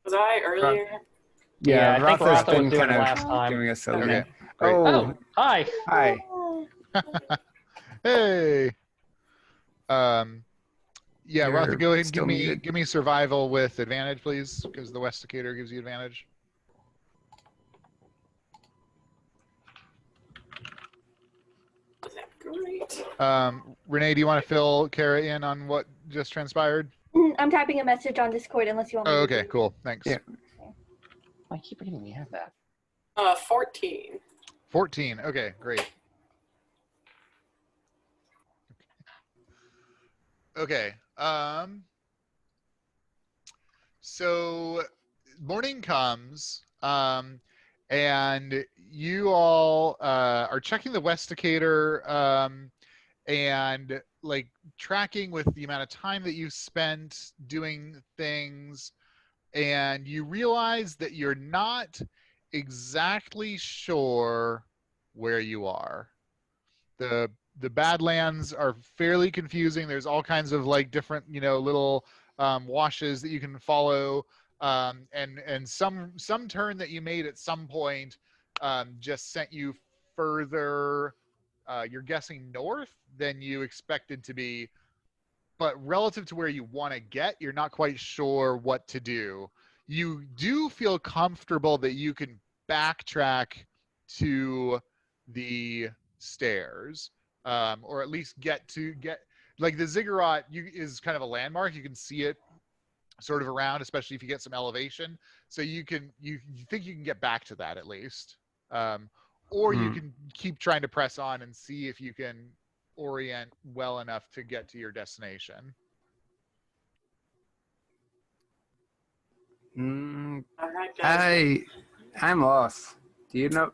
Was I earlier? Yeah, I think Ratha's Ratha been was doing kind it of last time. giving us a Okay, lead. great. Oh, hi. Hi. Hey. Yeah, Ratha, You're go ahead and still muted. give me survival with advantage, please, because the Westicator gives you advantage. Great. Renee, do you want to fill Kara in on what just transpired? I'm typing a message on Discord unless you want me Oh, to. okay, cool. Thanks. Yeah. I keep forgetting we have that. 14. 14. Okay, great. Okay. So morning comes, and you all are checking the Westicator, and like tracking with the amount of time that you spent doing things, and you realize that you're not exactly sure where you are. The Badlands are fairly confusing. There's all kinds of like different, little washes that you can follow, and some turn that you made at some point just sent you further. You're guessing north than you expected to be, but relative to where you want to get, you're not quite sure what to do. You do feel comfortable that you can backtrack to the stairs, or at least get like the ziggurat is kind of a landmark. You can see it sort of around, especially if you get some elevation. So you think you can get back to that at least, or you can keep trying to press on and see if you can orient well enough to get to your destination. All right, guys. I'm lost. Do you know,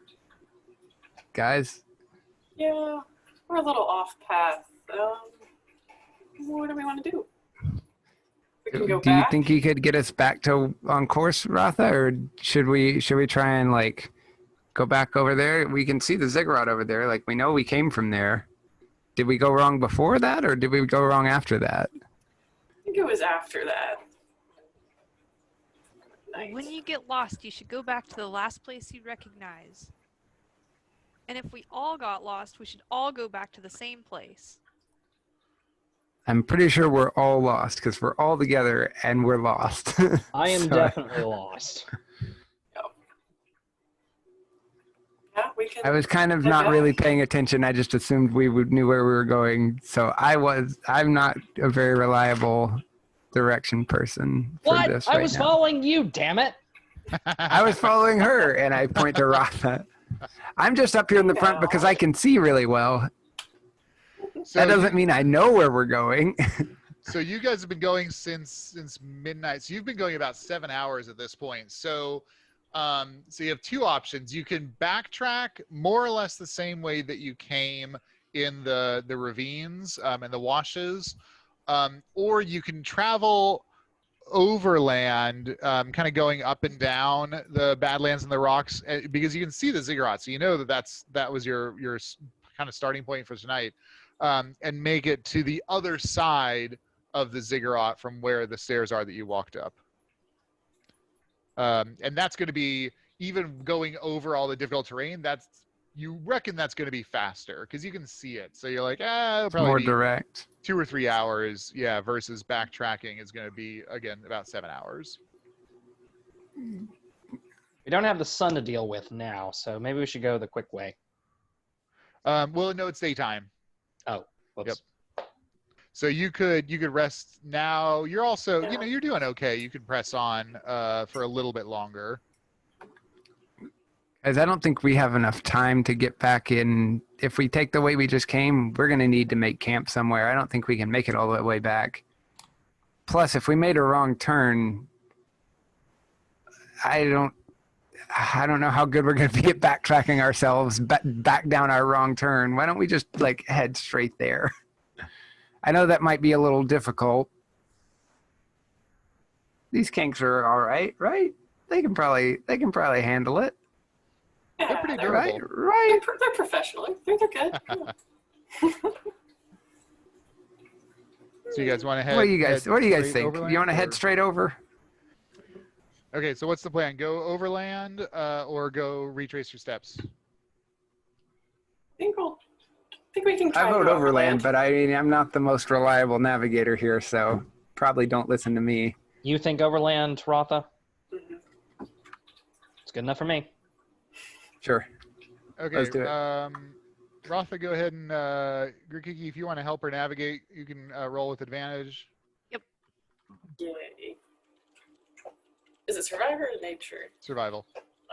guys? Yeah, we're a little off path. What do we want to do? We can go Do you back. think you could get us back on course, Ratha, or should we try and like go back over there? We can see the ziggurat over there. Like we know we came from there. Did we go wrong before that, or did we go wrong after that? I think it was after that. Nice. When you get lost, you should go back to the last place you recognize. And if we all got lost, we should all go back to the same place. I'm pretty sure we're all lost because we're all together and we're lost. I am So, definitely lost. Yeah, we can. I was kind of head not really back. paying attention. I just assumed knew where we were going. So I'm not a very reliable direction person for What? this I right was now. following you, damn it! I was following her, and I point to Ratha. I'm just up here in the front because I can see really well. So That doesn't mean I know where we're going. So you guys have been going since midnight. So you've been going about 7 hours at this point. So so you have two options. You can backtrack more or less the same way that you came in the ravines and the washes, or you can travel overland, kind of going up and down the Badlands and the rocks, because you can see the ziggurat. So you know that was your kind of starting point for tonight, and make it to the other side of the ziggurat from where the stairs are that you walked up. And that's going to be, even going over all the difficult terrain, you reckon that's going to be faster because you can see it. So you're like, it'll It's probably more be direct. 2 or 3 hours, versus backtracking is going to be, again, about 7 hours. We don't have the sun to deal with now, so maybe we should go the quick way. Well, no, it's daytime. Oh, whoops. Yep. So you could rest now. You're also, you're doing okay. You could press on for a little bit longer. As I don't think we have enough time to get back in. If we take the way we just came, we're going to need to make camp somewhere. I don't think we can make it all the way back. Plus, if we made a wrong turn, I don't know how good we're going to be at backtracking ourselves back down our wrong turn. Why don't we just head straight there? I know that might be a little difficult. These kinks are all right, right? They can probably handle it. Yeah, They're pretty Right, durable. right. They're professional. They're good. So you guys want to head? What do you guys straight think? overland, You want to head or- straight over? Okay, so what's the plan? Go overland or go retrace your steps? I think we can try I and vote go overland, but I mean, I'm not the most reliable navigator here, so probably don't listen to me. You think overland, Ratha? Mhm. It's good enough for me. Sure. Okay, Let's do it. Ratha, go ahead and Grikiki, if you want to help her navigate, you can roll with advantage. Yay. Is it survivor or nature? Survival.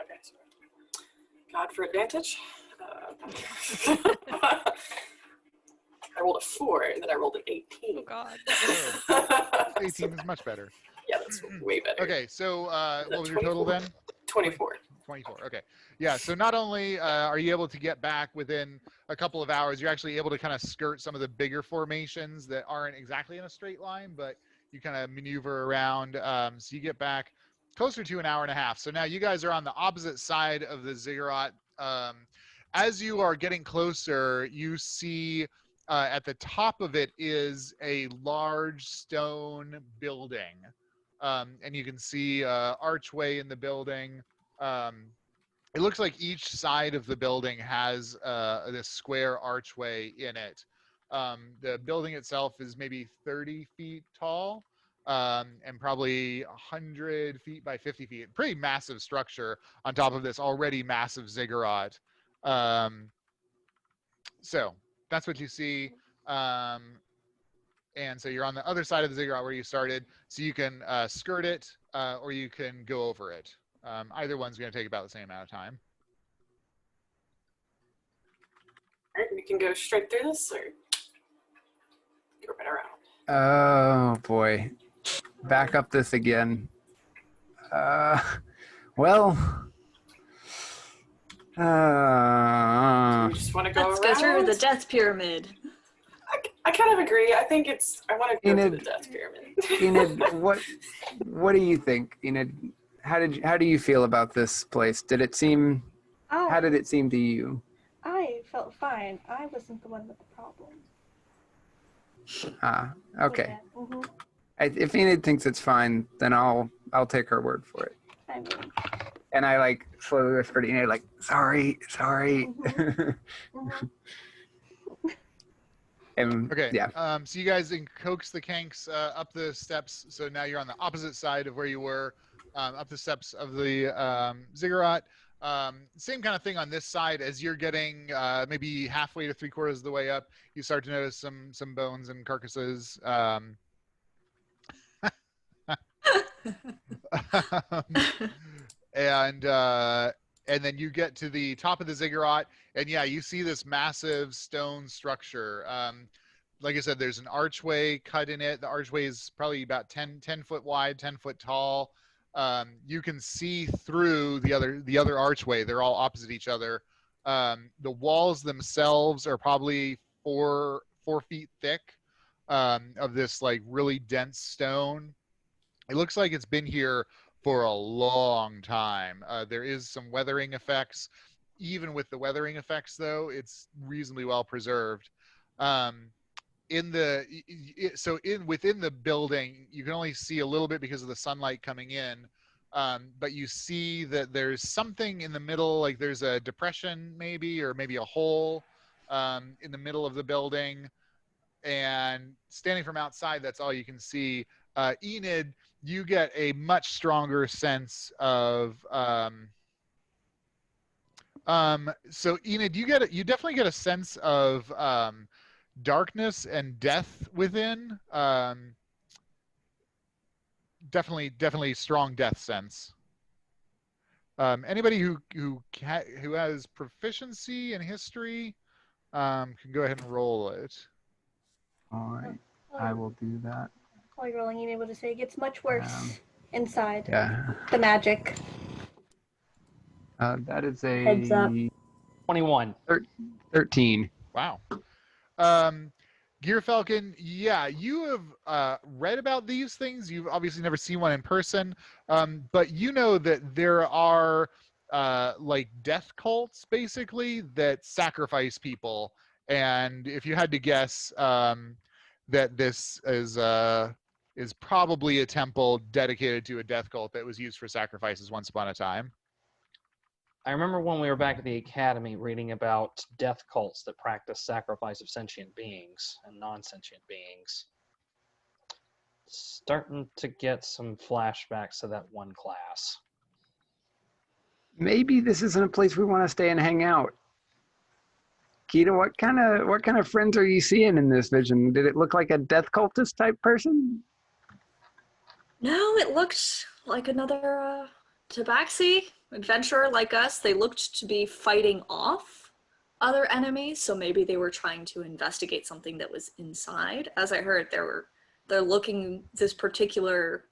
Okay. God for advantage. I rolled a 4, and then I rolled an 18. Oh God. 18 is much better. Yeah, that's way better. Okay, so what was your total then? 24. 24. Okay. Yeah, so not only are you able to get back within a couple of hours, you're actually able to kind of skirt some of the bigger formations that aren't exactly in a straight line, but you kind of maneuver around. So you get back closer to an hour and a half. So now you guys are on the opposite side of the ziggurat. As you are getting closer, you see at the top of it is a large stone building. And you can see archway in the building. It looks like each side of the building has this square archway in it. The building itself is maybe 30 feet tall and probably 100 feet by 50 feet. Pretty massive structure on top of this already massive ziggurat. So that's what you see. And so you're on the other side of the ziggurat where you started. So you can skirt it or you can go over it. Either one's going to take about the same amount of time. All right, we can go straight through this, or go right around. Oh boy, back up this again. Well. We just want to go Let's around. go through the death pyramid. I kind of agree. I think I want to go to Enid- the death pyramid. Enid, what do you think, Enid? How do you feel about this place? Did it seem? How did it seem to you? I felt fine. I wasn't the one with the problem. Okay. Yeah, mhm. If Enid thinks it's fine, then I'll take her word for it. I mean, And I slowly whisper to Enid, sorry. Mhm. And Okay. yeah, So you guys coax the Kanks up the steps. So now you're on the opposite side of where you were, up the steps of the ziggurat. Same kind of thing on this side. As you're getting maybe halfway to 3/4 of the way up, you start to notice some bones and carcasses. And then you get to the top of the ziggurat, and yeah, you see this massive stone structure. Like I said, there's an archway cut in it. The archway is probably about 10 foot wide, 10 foot tall. You can see through the other archway. They're all opposite each other. The walls themselves are probably four feet thick, of this like really dense stone. It looks like it's been here for a long time. There is some weathering effects. Even with the weathering effects, though, it's reasonably well preserved. Within the building, you can only see a little bit because of the sunlight coming in. But you see that there's something in the middle, like there's a depression maybe, or maybe a hole in the middle of the building. And standing from outside, that's all you can see. Enid, you get a much stronger sense of so Enid, you definitely get a sense of darkness and death within. Definitely strong death sense. Anybody who has proficiency in history can go ahead and roll it. all right, I will do that. While you're rolling, Enid will just say it gets much worse inside. Yeah, The magic. that is a Heads up. 21. 13. Wow. Gear Falcon, yeah, you have read about these things. You've obviously never seen one in person, but you know that there are like death cults, basically, that sacrifice people. And if you had to guess, that this is probably a temple dedicated to a death cult that was used for sacrifices once upon a time. I remember when we were back at the academy reading about death cults that practice sacrifice of sentient beings and non-sentient beings. Starting to get some flashbacks to that one class. Maybe this isn't a place we want to stay and hang out. Kida, what kind of friends are you seeing in this vision? Did it look like a death cultist type person? No, it looked like another tabaxi adventurer like us. They looked to be fighting off other enemies, so maybe they were trying to investigate something that was inside. As I heard, this particular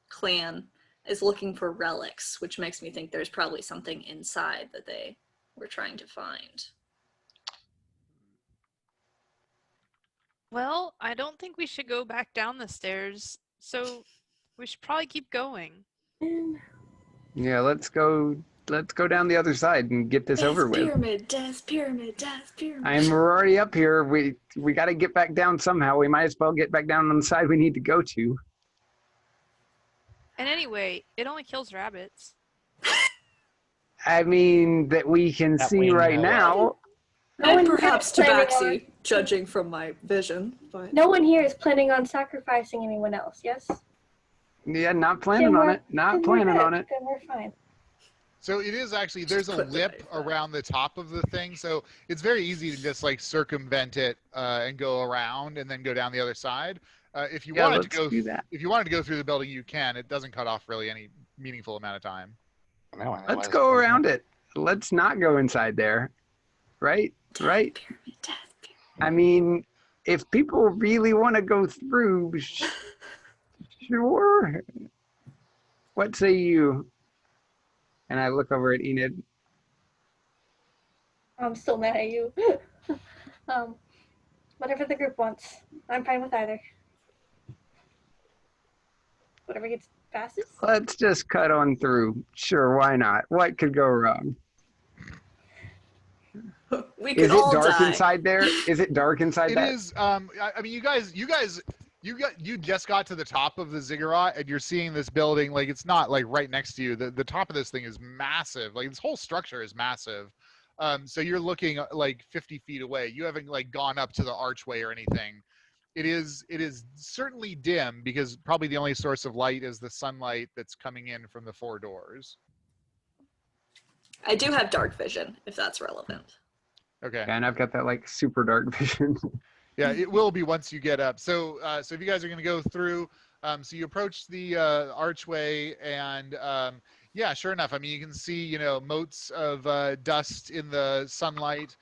clan is looking for relics, which makes me think there's probably something inside that they were trying to find. Well, I don't think we should go back down the stairs, so we should probably keep going. Yeah, let's go down the other side and get this over with. Pyramid, death pyramid. We're already up here. We got to get back down somehow. We might as well get back down on the side we need to go to. And anyway, it only kills rabbits. I mean, that we can That see we right know now. No one And here perhaps is planning tabaxi, judging from my vision. But No one here is planning on sacrificing anyone else, yes? Yeah, not planning on it. Not planning on it. Then we're fine. So it is actually, there's a put the lip knife back. around the top of the thing, so it's very easy to just like circumvent it and go around and then go down the other side. If you wanted to go, do that. if you wanted to go through the building, you can. It doesn't cut off really any meaningful amount of time. Now I know Let's why go this- around it. Let's not go inside there. Right? pyramid, death pyramid. I mean, if people really want to go through, sure. What say you? And I look over at Enid. I'm still mad at you. Whatever the group wants. I'm fine with either. Whatever gets fastest. Let's just cut on through. Sure, why not? What could go wrong? We could Is it all dark die. inside there? Is it dark inside It that? is. I mean, you just got to the top of the ziggurat and you're seeing this building. Like, it's not like right next to you. The top of this thing is massive. Like, this whole structure is massive. So you're looking like 50 feet away. You haven't like gone up to the archway or anything. It is certainly dim because probably the only source of light is the sunlight that's coming in from the 4 doors. I do have dark vision, if that's relevant. Okay. Yeah, and I've got that like super dark vision. Yeah, it will be once you get up. So so if you guys are going to go through, so you approach the archway, and yeah, sure enough, I mean, you can see, you know, motes of dust in the sunlight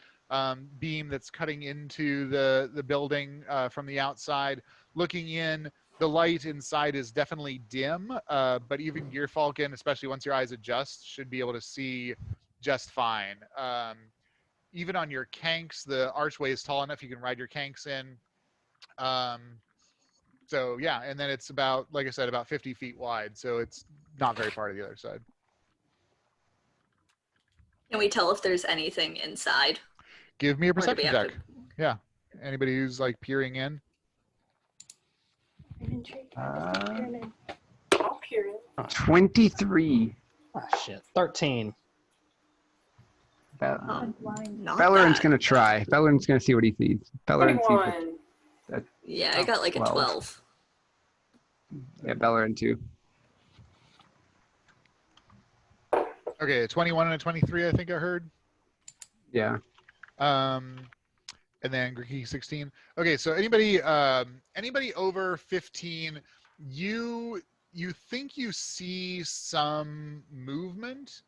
beam that's cutting into the building from the outside. Looking in, the light inside is definitely dim, but even Gearfalcon, especially once your eyes adjust, should be able to see just fine. Even on your kanks, the archway is tall enough you can ride your kanks in. So yeah, and then it's about, like I said, about 50 feet wide, so it's not very far to the other side. Can we tell if there's anything inside? Give me a Or do we perception have check. Yeah. Anybody who's like peering in? I'm intrigued about this pyramid. I'll peer in. 23. Oh, shit. 13. I'm blind. Not Belloryn's bad. gonna try. Belloryn's gonna see what he sees. Belloryn sees what, 21. Yeah, I got like a 12. yeah, Belloryn too. Okay, a 21 and a 23, I think I heard. Yeah. And then Grikiki 16. Okay, so anybody over 15, you think you see some movement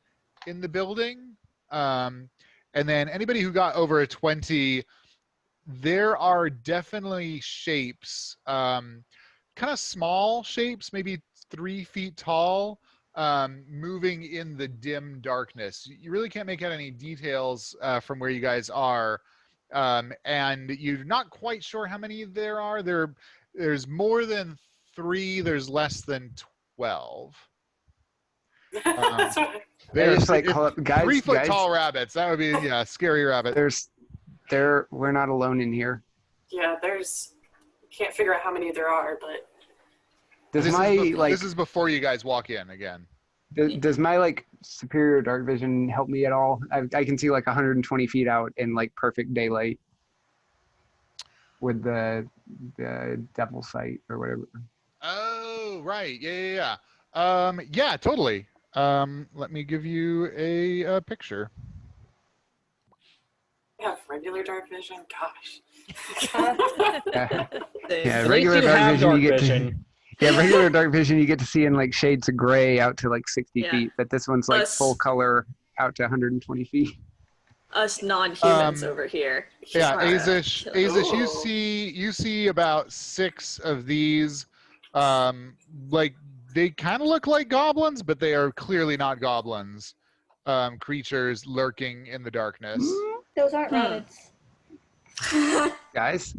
in the building. And then anybody who got over a 20, there are definitely shapes, kind of small shapes, maybe 3 feet tall, moving in the dim darkness. You really can't make out any details from where you guys are, and you're not quite sure how many there are. There's more than 3. There's less than 12. That's what I- They're just like, guys, 3 foot guys, tall rabbits. That would be, yeah, scary rabbit. we're not alone in here. yeah, can't figure out how many there are, but This is before you guys walk in again. Does my like superior dark vision help me at all? I can see like 120 feet out in like perfect daylight with the devil sight or whatever. Oh, right. Yeah. Yeah, totally. Let me give you a picture. I have regular dark vision. Gosh. Yeah, At regular least you dark have vision dark you get vision. yeah, regular dark vision you get to see in like shades of gray out to like 60 Yeah. feet, but this one's like Us- full color out to 120 feet. Us non-humans Um, over here. Yeah, Try to Aezsh, kill Aezsh, you see about 6 of these. Like they kind of look like goblins, but they are clearly not goblins. Creatures lurking in the darkness. Those aren't rabbits. Guys,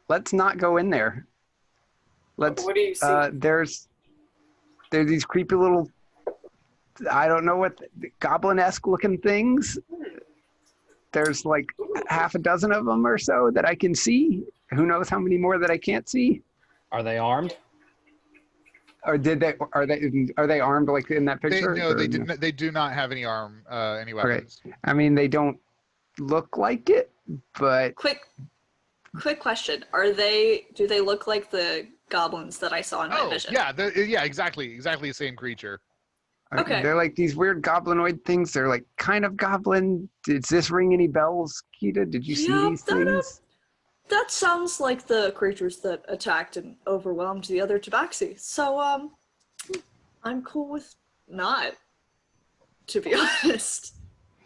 let's not go in there. Let's What do you see? there's these creepy little, I don't know what, goblin-esque looking things. There's like half a dozen of them or so that I can see. Who knows how many more that I can't see? Are they armed? Or are they armed like in that picture? No, Or they didn't. They do not have any any Okay. weapons. I mean, they don't look like it, but Quick question. Do they look like the goblins that I saw in my Oh, vision? yeah, yeah, exactly the same creature. Okay. they're like these weird goblinoid things. They're like kind of goblin. Does this ring any bells, Kida? Did you see Yeah, these things? That sounds like the creatures that attacked and overwhelmed the other tabaxi. So, I'm cool with not, to be honest.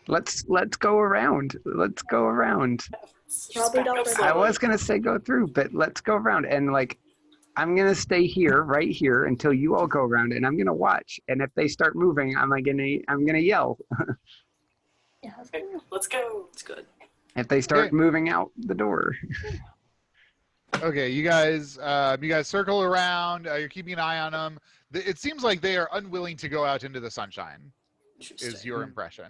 Let's go around. Let's go around. Just Probably back up don't- slowly. I was gonna say go through, but let's go around and like I'm gonna stay here, right here, until you all go around, and I'm gonna watch. And if they start moving, I'm gonna yell. Yeah, let's Okay, go. let's go. It's good. If they start Okay. moving out the door. Okay, you guys circle around. You're keeping an eye on them. It seems like they are unwilling to go out into the sunshine. Is Interesting. your impression?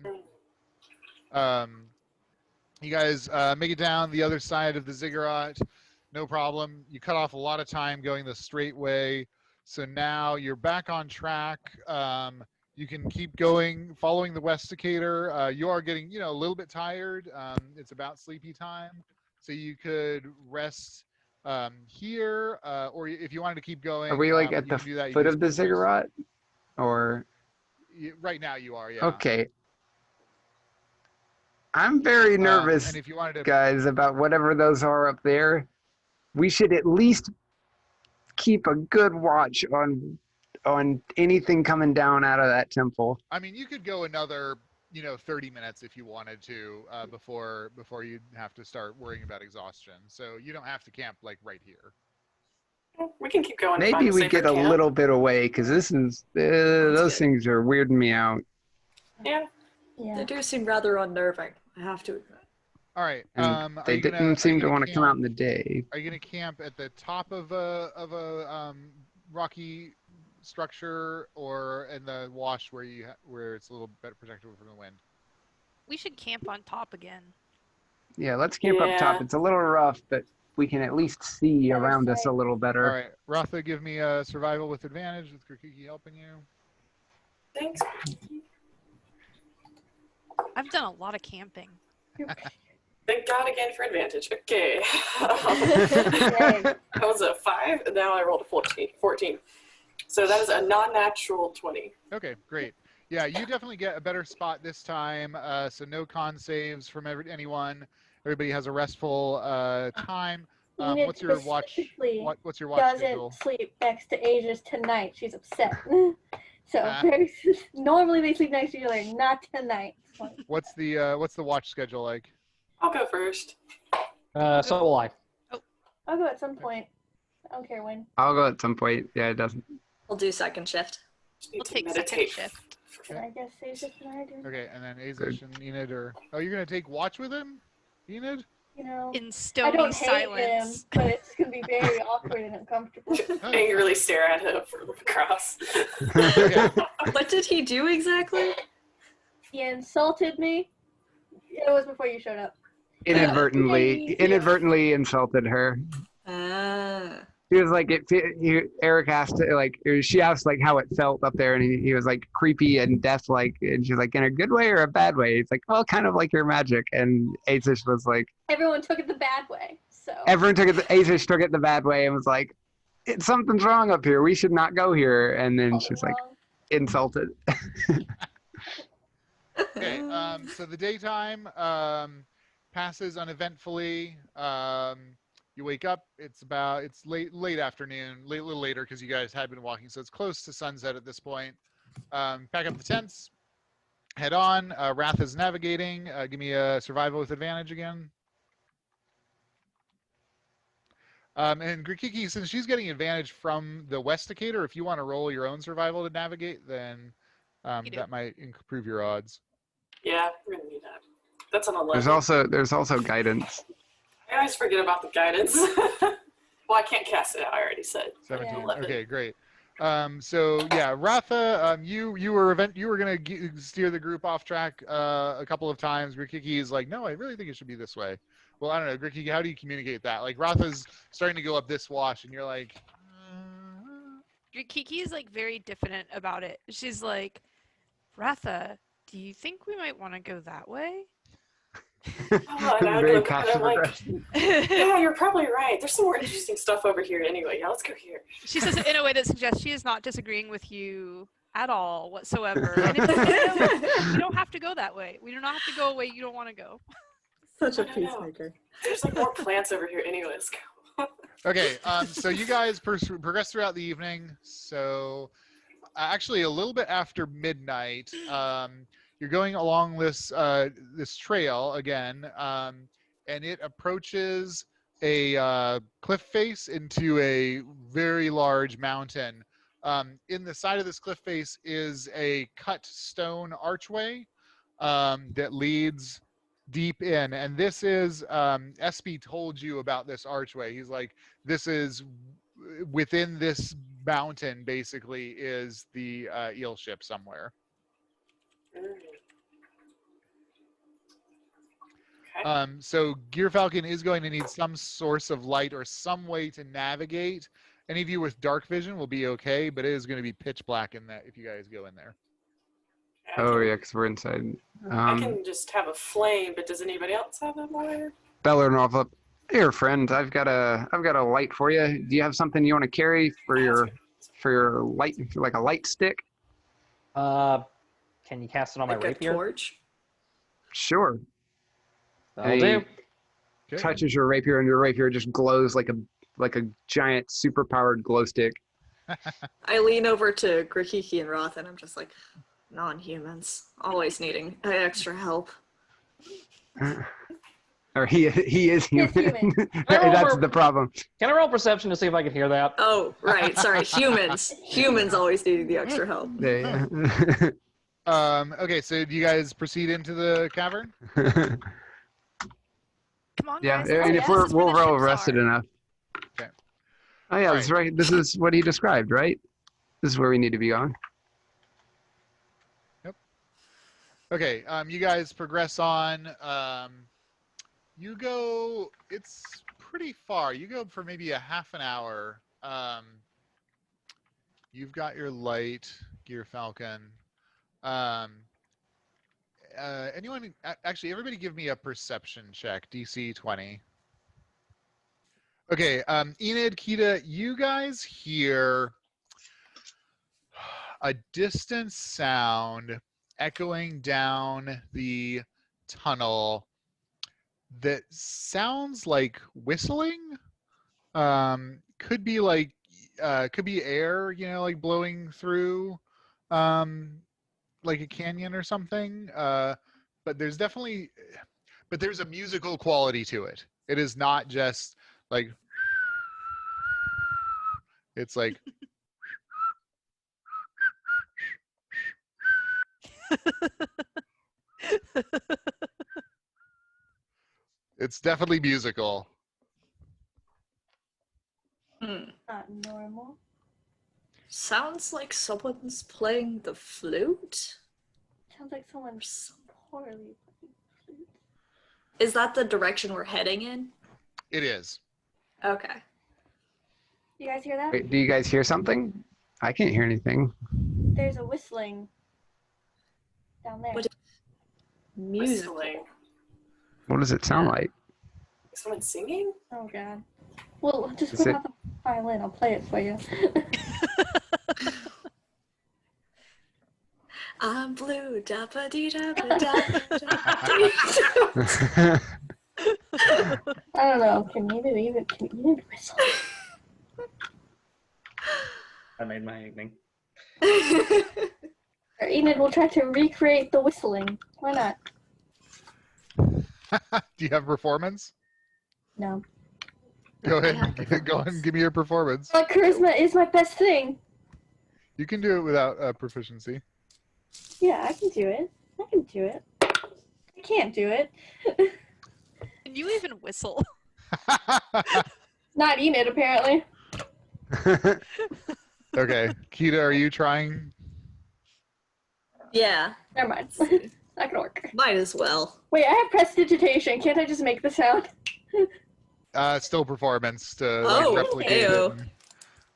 You guys make it down the other side of the ziggurat, no problem. You cut off a lot of time going the straight way, so now you're back on track. You can keep going, following the Westicator. You are getting, a little bit tired. It's about sleepy time, so you could rest here, or if you wanted to keep going, Are we like at you the can do that. You foot can of the just put those- ziggurat? Or Right now you are, yeah. okay. I'm very nervous, And if you wanted to, guys, about whatever those are up there. We should at least keep a good watch on anything coming down out of that temple. I mean, you could go another, 30 minutes if you wanted to, before you have to start worrying about exhaustion. So you don't have to camp like right here. We can keep going. To find Maybe a we safer get a camp. little bit away because this is those good. things are weirding me out. Yeah. Yeah. They do seem rather unnerving, I have to admit. All right. And are they you gonna, didn't seem to want to come out camp- in the day. Are you going to camp at the top of a rocky structure, or in the wash where it's a little better protected from the wind? We should camp on top again. Yeah, let's camp up top. Yeah. It's a little rough, but we can at least see Better around us a sight. little better. All right, Ratha, give me a survival with advantage with Grikiki helping you. Thanks. I've done a lot of camping. Thank God again for advantage. Okay. Yay. That was a 5, and now I rolled a 14. So that is a non-natural 20. Okay, great. Yeah, you definitely get a better spot this time. So no con saves from anyone. Everybody has a restful time. Enid What's your watch? specifically What's your watch doesn't schedule? sleep next to Aezsh tonight. She's upset. So Ah. normally they sleep next to each other, not tonight. What's the watch schedule like? I'll go first. So will I. I'll go at some point. I don't care when. I'll go at some point. Yeah, it doesn't. We'll do second shift. Just need We'll to take second meditate. shift. And I guess Aezsh and I do. Okay, and then Aezsh and Enid are. Oh, you're gonna take watch with him, Enid? You know, In I stony don't hate silence. him, but it's gonna be very awkward and uncomfortable. Angrily stare at him from across. Okay. What did he do exactly? He insulted me. It was before you showed up. Inadvertently insulted her. Ah. He was like, Eric asked, she asked, like, how it felt up there, and he was, like, creepy and death-like, and she's like, in a good way or a bad way? It's like, well, kind of like your magic, and Aezsh was like... Everyone took it the bad way, so. Aezsh took it the bad way and was like, something's wrong up here, we should not go here, and then all she's like, wrong. insulted. Okay, so the daytime passes uneventfully. You wake up, it's late afternoon, a little later because you guys had been walking, so it's close to sunset at this point. Pack up the tents, head on. Ratha's navigating. Give me a survival with advantage again. And Grikiki, since she's getting advantage from the Westicator, if you want to roll your own survival to navigate, then that might improve your odds. Yeah, we're gonna need that. That's an 11. There's also guidance. I always forget about the guidance. Well, I can't cast it. I already said. 17. Yeah. Okay, great. So yeah, Ratha, you were gonna steer the group off track a couple of times. Grikiki is like, no, I really think it should be this way. Well, I don't know, Grikiki, how do you communicate that? Like, Ratha's starting to go up this wash, and you're like, Grikiki is like very diffident about it. She's like, Ratha, do you think we might want to go that way? Oh, and I Very look at it, I'm like, passive-aggressive. yeah, you're probably right. There's some more interesting stuff over here anyway. Yeah, let's go here. She says it in a way that suggests she is not disagreeing with you at all whatsoever. And if you don't have to go that way. We do not have to go a way you don't want to go. Such a I don't know. peacemaker. There's like more plants over here anyway. Let's go. okay. So you guys progress throughout the evening. So actually, a little bit after midnight, you're going along this trail again, and it approaches a cliff face into a very large mountain. In the side of this cliff face is a cut stone archway that leads deep in, and this is Espy told you about this archway. He's like, this is within this mountain, basically, is the eel ship somewhere. Okay. So Gear Falcon is going to need some source of light or some way to navigate. Any of you with dark vision will be okay, but it is going to be pitch black in that if you guys go in there. Oh yeah, because we're inside. I can just have a flame, but does anybody else have a fire? Belloryn off up. Here, friend. I've got a light for you. Do you have something you want to carry for your light, like a light stick? Can you cast it on my Like a rapier? torch. Sure. That'll And he do. Okay. touches your rapier, and your rapier just glows like a giant, super-powered glow stick. I lean over to Grikiki and Ratha, and I'm just like, non-humans, always needing extra help. Or he is human. human. That's the problem. Can I roll perception to see if I can hear that? Oh, right, sorry, humans. Humans always needing the extra help. Yeah. Oh. Okay, so do you guys proceed into the cavern? Come on, Yeah, guys. and if this we're is where we'll the roll ships rested are. enough. Okay. Oh yeah, that's right. This is what he described, right? This is where we need to be going. Okay, you guys progress on. You go, it's pretty far. You go for maybe a half an hour. You've got your light, Gear Falcon. Anyone, actually, everybody give me a perception check, DC 20. Okay, Enid, Kida, you guys hear a distant sound echoing down the tunnel that sounds like whistling. Could be like could be air, like blowing through like a canyon or something. But there's a musical quality to it. It is not just like it's like it's definitely musical. Not normal. Sounds like someone's playing the flute. Sounds like someone's poorly playing flute. Is that the direction we're heading in? It is. Okay. You guys hear that? Wait, do you guys hear something? I can't hear anything. There's a whistling down there. What- Music. Whistling. What does it sound like? Someone singing? Oh god. Well, just Is put it- out the violin. I'll play it for you. I'm blue. Da ba dee da ba da. I don't know. Can Enid whistle? I made my evening. Or Enid will try to recreate the whistling. Why not? Do you have performance? No. Go I ahead. have Go ahead and give me your performance. But charisma is my best thing. You can do it without proficiency. Yeah, I can do it. I can do it. I can't do it. Can you even whistle? Not Enid, apparently. Okay, Kida, are you trying? Yeah, Never mind. Not gonna work. might as well. Wait, I have prestidigitation. Can't I just make the sound? Still performance to Oh, replicate ew. it. and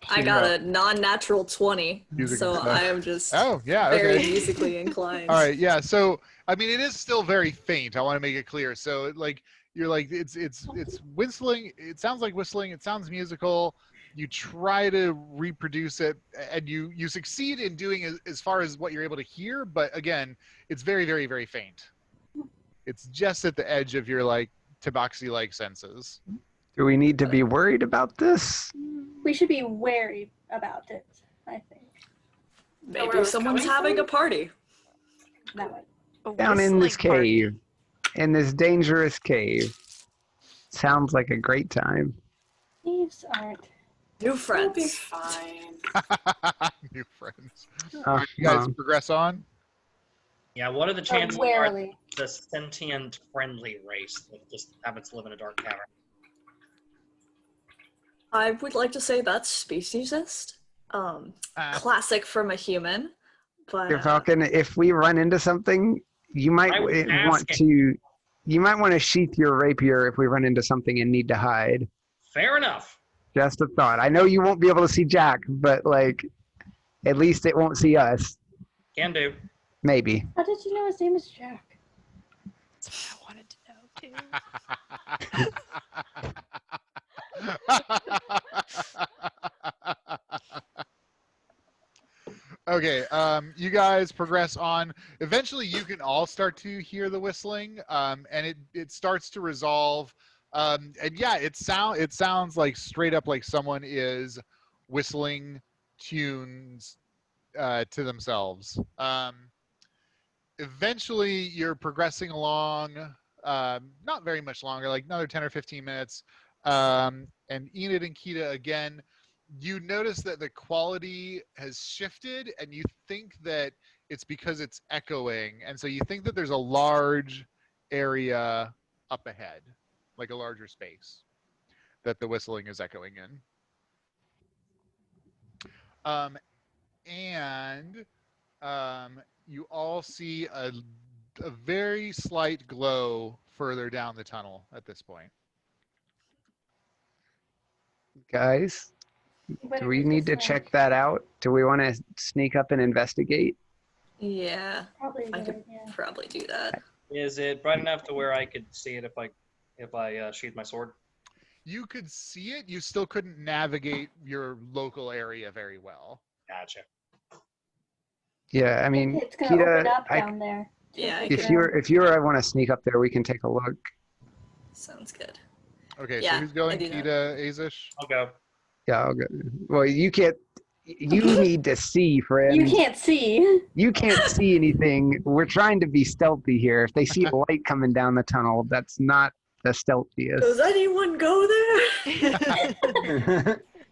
I cue got up a non-natural 20, music so and stuff. I am just Oh, yeah, very okay. musically inclined. All right, yeah. So, I mean, it is still very faint. I want to make it clear. So, like, you're like, it's whistling. It sounds like whistling. It sounds musical. You try to reproduce it, and you succeed in doing as far as what you're able to hear. But again, it's very, very, very faint. It's just at the edge of your like tabaxi-like senses. Do we need to be worried about this? We should be wary about it, I think. where Maybe it's someone's coming having from? a party. That way. A Down in this whistling party. cave, in this dangerous cave. Sounds like a great time. Thieves aren't. New We'll be friends. fine. New friends. Uh, You guys um, progress on. Yeah, what are the chances are Warily. the sentient friendly race that just happens to live in a dark cavern? I would like to say that's speciesist. Classic from a human. But Dear Falcon, if we run into something, you might I was want asking. to sheath your rapier if we run into something and need to hide. Fair enough. Just a thought. I know you won't be able to see Jack, but like, at least it won't see us. Can do. Maybe. How did you know his name is Jack? That's what I wanted to know too. Okay, you guys progress on. Eventually, you can all start to hear the whistling, and it starts to resolve. And yeah, it sounds like straight up like someone is whistling tunes to themselves. Eventually, you're progressing along, not very much longer, like another 10 or 15 minutes. And Enid and Kida again, you notice that the quality has shifted, and you think that it's because it's echoing. And so you think that there's a large area up ahead, like a larger space that the whistling is echoing in. And you all see a very slight glow further down the tunnel at this point. Guys, What do are we need to whistling? check that out? Do we want to sneak up and investigate? Yeah, Probably a I good could idea. probably do that. Is it bright enough to where I could see it if I sheathe my sword? You could see it, you still couldn't navigate your local area very well. Gotcha. Yeah, I mean, It's gonna open Kida, up down there. Yeah, I if you want to sneak up there, we can take a look. Sounds good. Okay, Yeah, so who's going? I do that. Kida, Aezsh? I'll go. Yeah, I'll go. Well, you can't. You need to see, friend. You can't see. You can't see anything. We're trying to be stealthy here. If they see a light coming down the tunnel, that's not the stealthiest. Does anyone go there?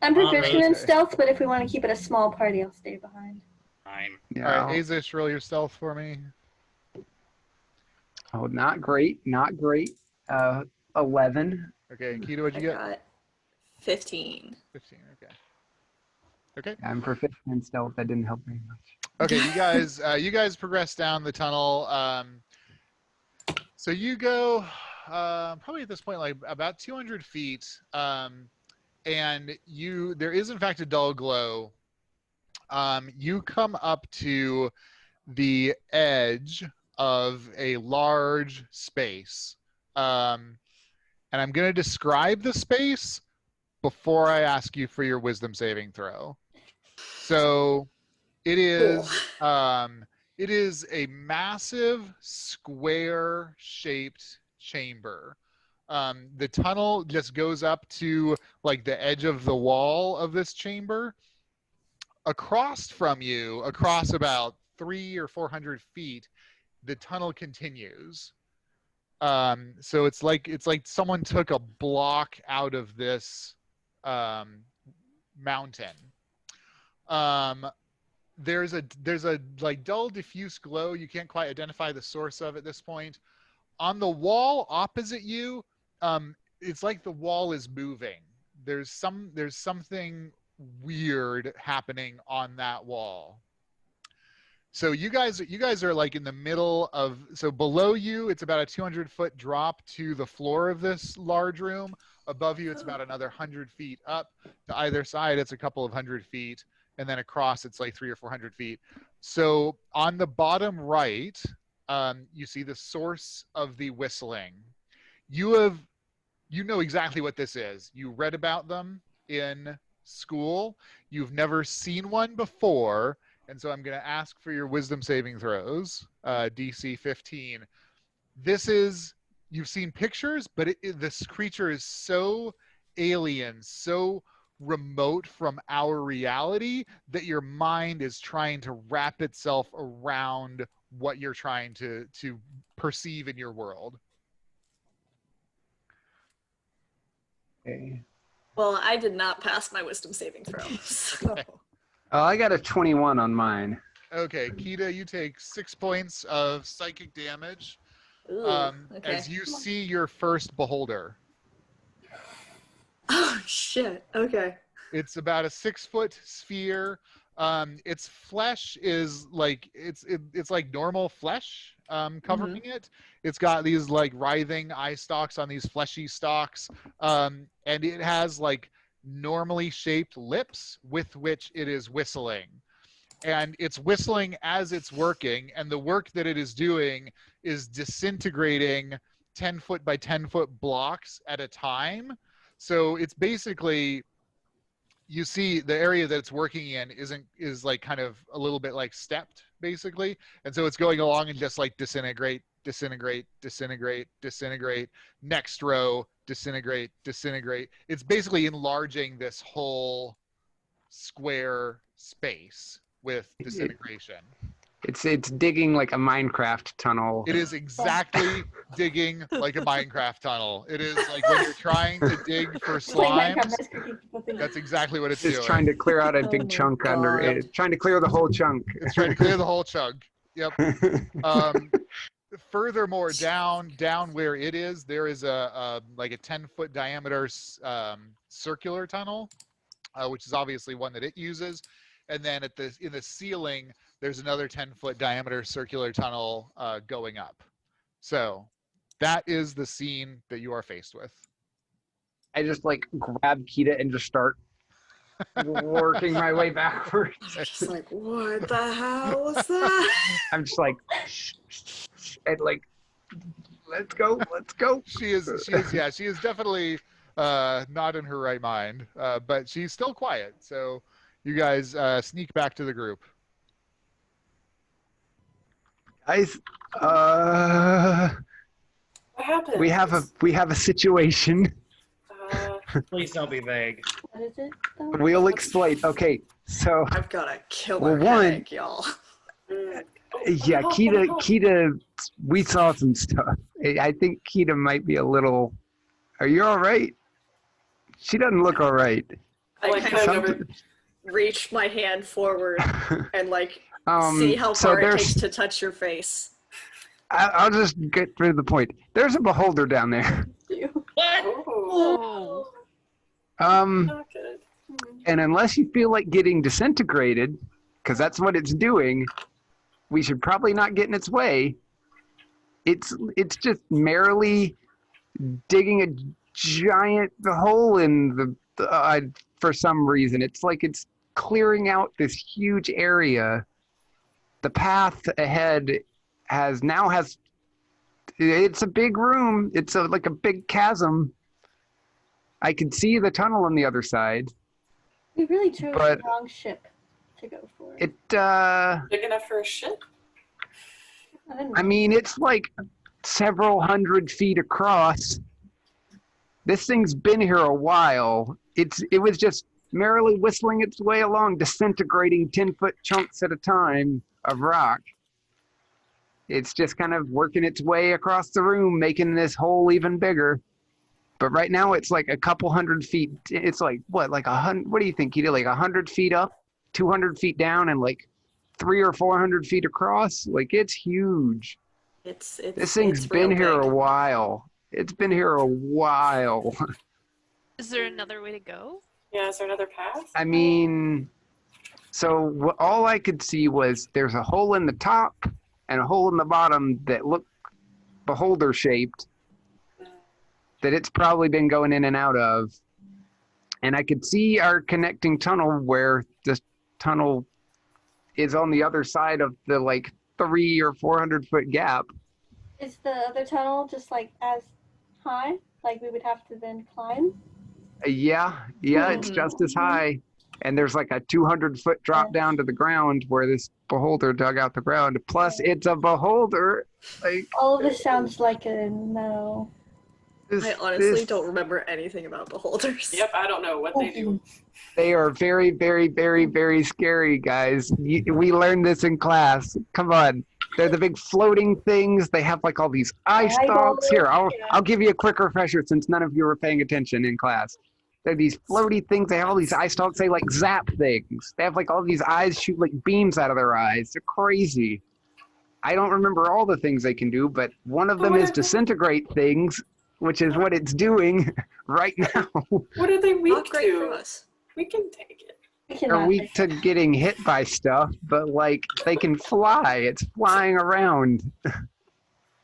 I'm proficient in Okay. stealth, but if we want to keep it a small party, I'll stay behind. Fine. Yeah. All right, Aezsh, roll your stealth for me. Oh, not great. Not great. 11. Okay, and Kida, what'd I you get? got 15. 15, okay. Okay. I'm proficient in stealth. That didn't help very much. Okay, you guys progress down the tunnel. So you go probably at this point like about 200 feet, and there is in fact a dull glow. You come up to the edge of a large space, and I'm going to describe the space before I ask you for your wisdom saving throw. So it is a massive square-shaped chamber. The tunnel just goes up to like the edge of the wall of this chamber. Across from you, across about 300 or 400 feet, the tunnel continues. So it's like someone took a block out of this mountain. There's a like dull diffuse glow. You can't quite identify the source of at this point. On the wall opposite you, it's like the wall is moving. There's something weird happening on that wall. So you guys are like in the middle of, so below you it's about a 200-foot drop to the floor of this large room. Above you it's about another 100 feet up. To either side it's a couple of 100 feet, and then across it's like 300 or 400 feet. So on the bottom right, you see the source of the whistling. You know exactly what this is. You read about them in school. You've never seen one before, and so I'm going to ask for your wisdom saving throws, DC 15. You've seen pictures, but this creature is so alien, so remote from our reality that your mind is trying to wrap itself around what you're trying to perceive in your world. Okay. Well, I did not pass my wisdom saving throw. So. Oh, I got a 21 on mine. Okay, Kida, you take 6 points of psychic damage Ooh, okay. as you see your first beholder. Oh shit. Okay. It's about a 6-foot sphere. Its flesh is like it's like normal flesh covering it. It's got these like writhing eye stalks on these fleshy stalks, and it has like normally shaped lips with which it is whistling. and it's whistling as it's working, and the work that it is doing is disintegrating 10-foot by 10-foot blocks at a time. So it's basically, you see the area that it's working in is like kind of a little bit like stepped, basically. And so it's going along and just like disintegrate, disintegrate, disintegrate, disintegrate, next row, disintegrate, disintegrate. It's basically enlarging this whole square space with disintegration. It's digging like a Minecraft tunnel. It is exactly digging like a Minecraft tunnel. It is like when you're trying to dig for slime. That's exactly what it's doing. It's trying to clear out a big chunk under it. Trying to clear the whole chunk. It's trying to clear the whole chunk. Yep. Furthermore, down where it is, there is like a 10-foot diameter circular tunnel, which is obviously one that it uses. And then in the ceiling, there's another 10-foot diameter circular tunnel going up. So that is the scene that you are faced with. I just like grab Kida and just start working my way backwards. Just like, what the hell was that? I'm just like, and like, let's go. She is definitely not in her right mind, but she's still quiet. So you guys sneak back to the group. Guys, What happened? we have a situation. Please don't be vague. What is it? Though? We'll explain. Okay, so I've got a killer Well, one- headache, y'all. yeah, Kida, we saw some stuff. I think Kida might be a little. Are you all right? She doesn't look all right. I kind of reach my hand forward and like see how far it takes to touch your face. I'll just get through the point. There's a beholder down there. What? Oh. Not good. And unless you feel like getting disintegrated, because that's what it's doing, we should probably not get in its way. It's just merrily digging a giant hole in the for some reason. It's like it's clearing out this huge area. The path ahead has it's a big room. It's like a big chasm. I could see the tunnel on the other side. We really chose But- the wrong ship to go for. It Big enough for a ship? I don't know. I mean, it's like several hundred feet across. This thing's been here a while. It was just merrily whistling its way along, disintegrating 10-foot chunks at a time of rock. It's just kind of working its way across the room, making this hole even bigger. But right now it's like a couple hundred feet. It's like, what, like 100, what do you think? You did like 100 feet up, 200 feet down, and like 300 or 400 feet across? Like, it's huge. It's This thing's been real here big. a while. It's been here a while. Is there another way to go? Yeah, is there another path? I mean, so all I could see was there's a hole in the top and a hole in the bottom that looked beholder shaped that it's probably been going in and out of. And I could see our connecting tunnel where this tunnel is on the other side of the like 300 or 400 foot gap. Is the other tunnel just like as high? Like we would have to then climb? Yeah, it's just as high. And there's like a 200-foot drop down to the ground where this beholder dug out the ground. Plus, it's a beholder. Like, All of this sounds like a no. I honestly don't remember anything about beholders. Yep, I don't know what they do. They are very, very, very, very scary, guys. We learned this in class. Come on. They're the big floating things. They have like all these eye stalks. Here, I'll give you a quick refresher since none of you were paying attention in class. They're these floaty things. They have all these eye stalks. They like zap things. They have like all these eyes shoot like beams out of their eyes. They're crazy. I don't remember all the things they can do, but one of them is disintegrate things, which is what it's doing right now. What are they weak Not great for to? us. We can take it. We They're cannot. weak to getting hit by stuff, but like they can fly. It's flying around.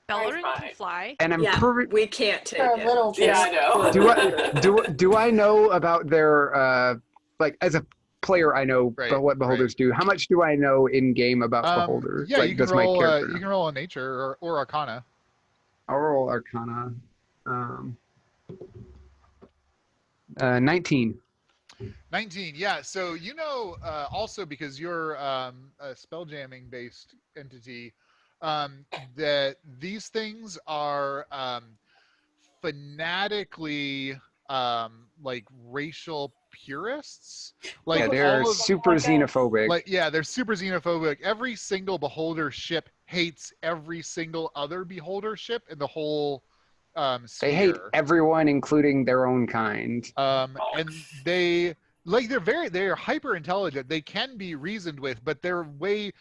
Belloryn fine. can fly. And I'm Yeah, perfect. we can't take For a it. little bit. Yeah, I know. Do I know about their like as a player, I know what beholders do. How much do I know in game about beholder? Yeah, like, you can does my roll. character You know? can roll a nature or arcana. I'll roll Arcana. 19. 19. Yeah. So also because you're a spell jamming based entity, that these things are fanatically like racial purists. Like Yeah, they're all of super xenophobic. they're super xenophobic. Every single beholder ship hates every single other beholder ship in the whole sphere. They hate everyone, including their own kind. And they're hyper intelligent. They can be reasoned with, but they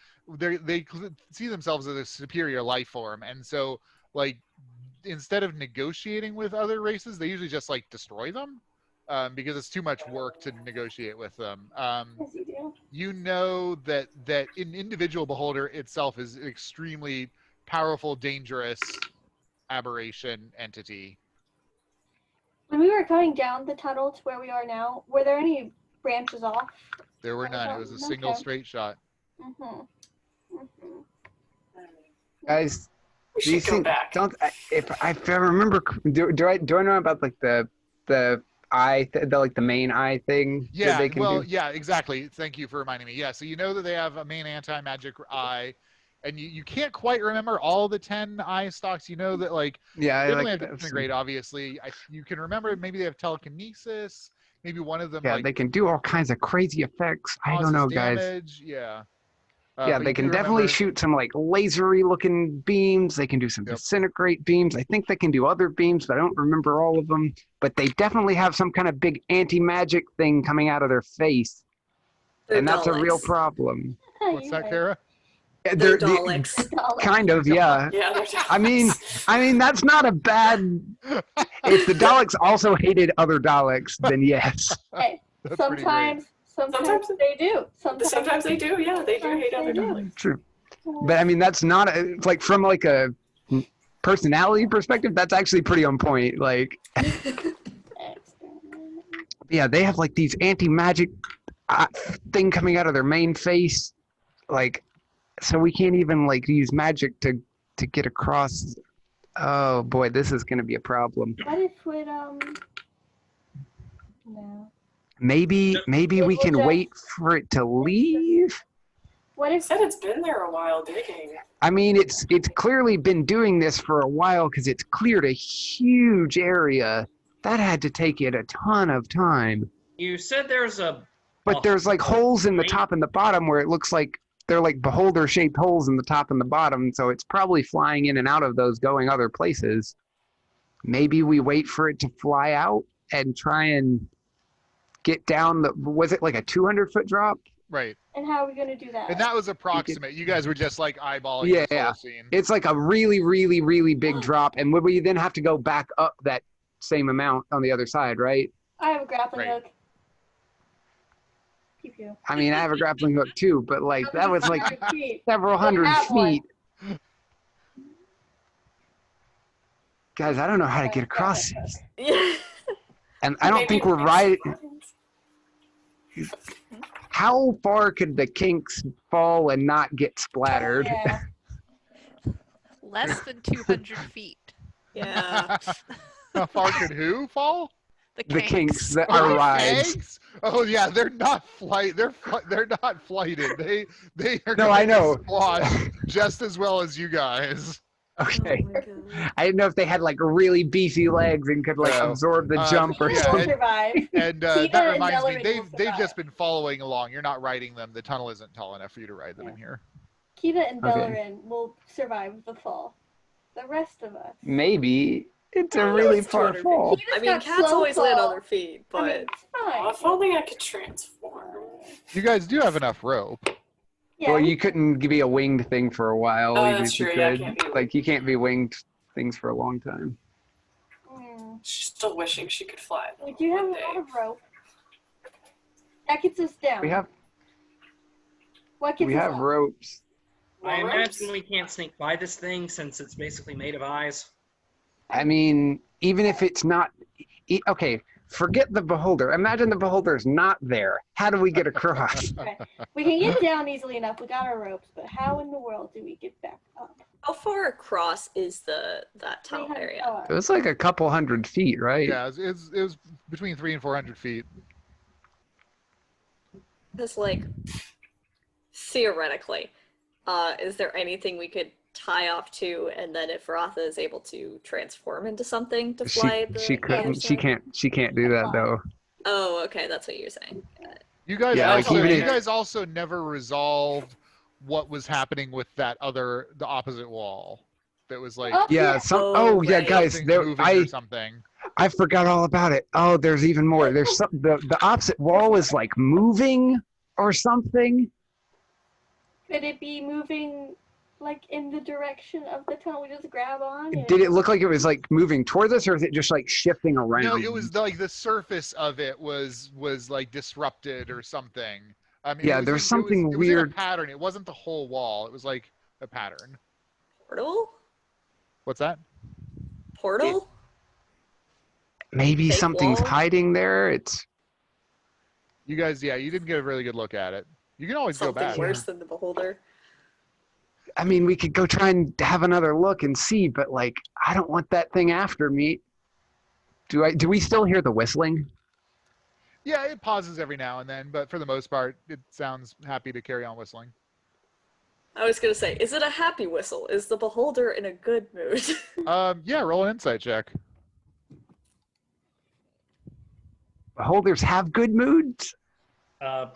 see themselves as a superior life form, and so like instead of negotiating with other races, they usually just like destroy them because it's too much work to negotiate with them. Yes, you do. You know that an individual beholder itself is an extremely powerful, dangerous aberration entity. When we were coming down the tunnel to where we are now, were there any branches off? There were none. It was a single straight shot. Mm-hmm. Mm-hmm. Guys, We do you should go think? back. If I remember, do I know about like the eye, the main eye thing that they can do? Yeah, exactly. Thank you for reminding me. Yeah, so you know that they have a main anti-magic eye, and you can't quite remember all the 10 eye stocks. You know that like Yeah, they I only like have that. disintegrate, obviously. You can remember maybe they have telekinesis. Maybe one of them Yeah, like they can do all kinds of crazy effects. I don't causes know, guys. damage. Yeah. Yeah, but they you can do definitely remember- shoot some like lasery looking beams. They can do some Yep. disintegrate beams. I think they can do other beams, but I don't remember all of them. But they definitely have some kind of big anti-magic thing coming out of their face. They're And that's a real Daleks. problem. What's that, Kara? They're Daleks. Kind of, yeah. Yeah, they're just... I mean, that's not a bad. If the Daleks also hated other Daleks, then yes. Hey, That's pretty sometimes they do. Sometimes they do, yeah. They do hate other Daleks. True. But I mean, that's not like from like a personality perspective. That's actually pretty on point. Like, yeah, they have like these anti-magic thing coming out of their main face, like, so we can't even like use magic to get across. Oh boy, this is gonna be a problem. What if we no. Maybe we can wait for it to leave. What It if said it's been there a while digging. I mean, it's clearly been doing this for a while because it's cleared a huge area. That had to take it a ton of time. You said there's a. But there's like holes in the top and the bottom where it looks like they're like beholder-shaped holes in the top and the bottom, so it's probably flying in and out of those going other places. Maybe we wait for it to fly out and try and get down the. Was it like a 200-foot drop? Right. and how are we gonna do that? And that was approximate. You guys were just like eyeballing this Yeah. whole scene. It's like a really, really, really big drop, and would we then have to go back up that same amount on the other side, right? I have a grappling Right. hook. Pew pew. I mean, I have a grappling hook too, but like that was like 100 feet. several hundred have one. feet. Guys, I don't know how to get across this. Yeah. And I don't think we're right. How far could the kinks fall and not get splattered? Yeah. Less than 200 feet. Yeah. How far could who fall? The kinks that Oh, are the rides. eggs? Oh yeah, they're not they're not flighted. They are No, gonna I know. squash just as well as you guys. Okay. Oh my God. I didn't know if they had like really beefy legs and could like No. absorb the jump or yeah, something. Survive. And Kida that and reminds me, Belloryn they've will just survive. been following along. You're not riding them. The tunnel isn't tall enough for you to ride them in here. Kida and Okay. Belloryn will survive the fall. The rest of us. Maybe it's a Oh, really it's far 200 feet. fall. Kida's I mean, got cats slow always land fall. on their feet, but I mean, it's fine. Well, if only I could transform. You guys do have enough rope. Yeah. Well, you couldn't be a winged thing for a while. Oh, even that's if you true. Yeah, I could. can't be Like you can't be winged things for a long time. She's still wishing she could fly. We do have a one day. lot of rope. That gets us down. We have What gets we us have up? ropes. I More ropes? imagine we can't sneak by this thing since it's basically made of eyes. I mean, even if it's not okay, forget the beholder. Imagine the beholder's not there. How do we get across? Okay. We can get down easily enough. We got our ropes, but how in the world do we get back up? How far across is that tunnel 300 area? It was like a couple hundred feet, right? Yeah, it was between 300 and 400 feet. Just like theoretically, is there anything we could tie off to, and then if Ratha is able to transform into something to fly She the other couldn't. She side? can't do that though. Oh, okay, that's what you're saying. You guys, Yeah, like also, even you if- guys also never resolved what was happening with the opposite wall. That was like Oh, Yeah. Yeah, right. guys. something There. moving or something. I forgot all about it. Oh, there's even more. There's some. The opposite wall is like moving or something. Could it be moving like in the direction of the tunnel we just grab on? and- Did it look like it was like moving towards us, or is it just like shifting around? No, it was like the surface of it was like disrupted or something. I mean, Yeah, it was there's something it was in weird. a pattern. It wasn't the whole wall. It was like a pattern. Portal? What's that? Portal? Maybe Fake something's wall? hiding there. It's. You guys, yeah, you didn't get a really good look at it. You can always go Something back. worse than the beholder? I mean, we could go try and have another look and see, but like, I don't want that thing after me. Do we still hear the whistling? Yeah, it pauses every now and then, but for the most part, it sounds happy to carry on whistling. I was gonna say, is it a happy whistle? Is the beholder in a good mood? Yeah, roll an insight check. Beholders have good moods. I'll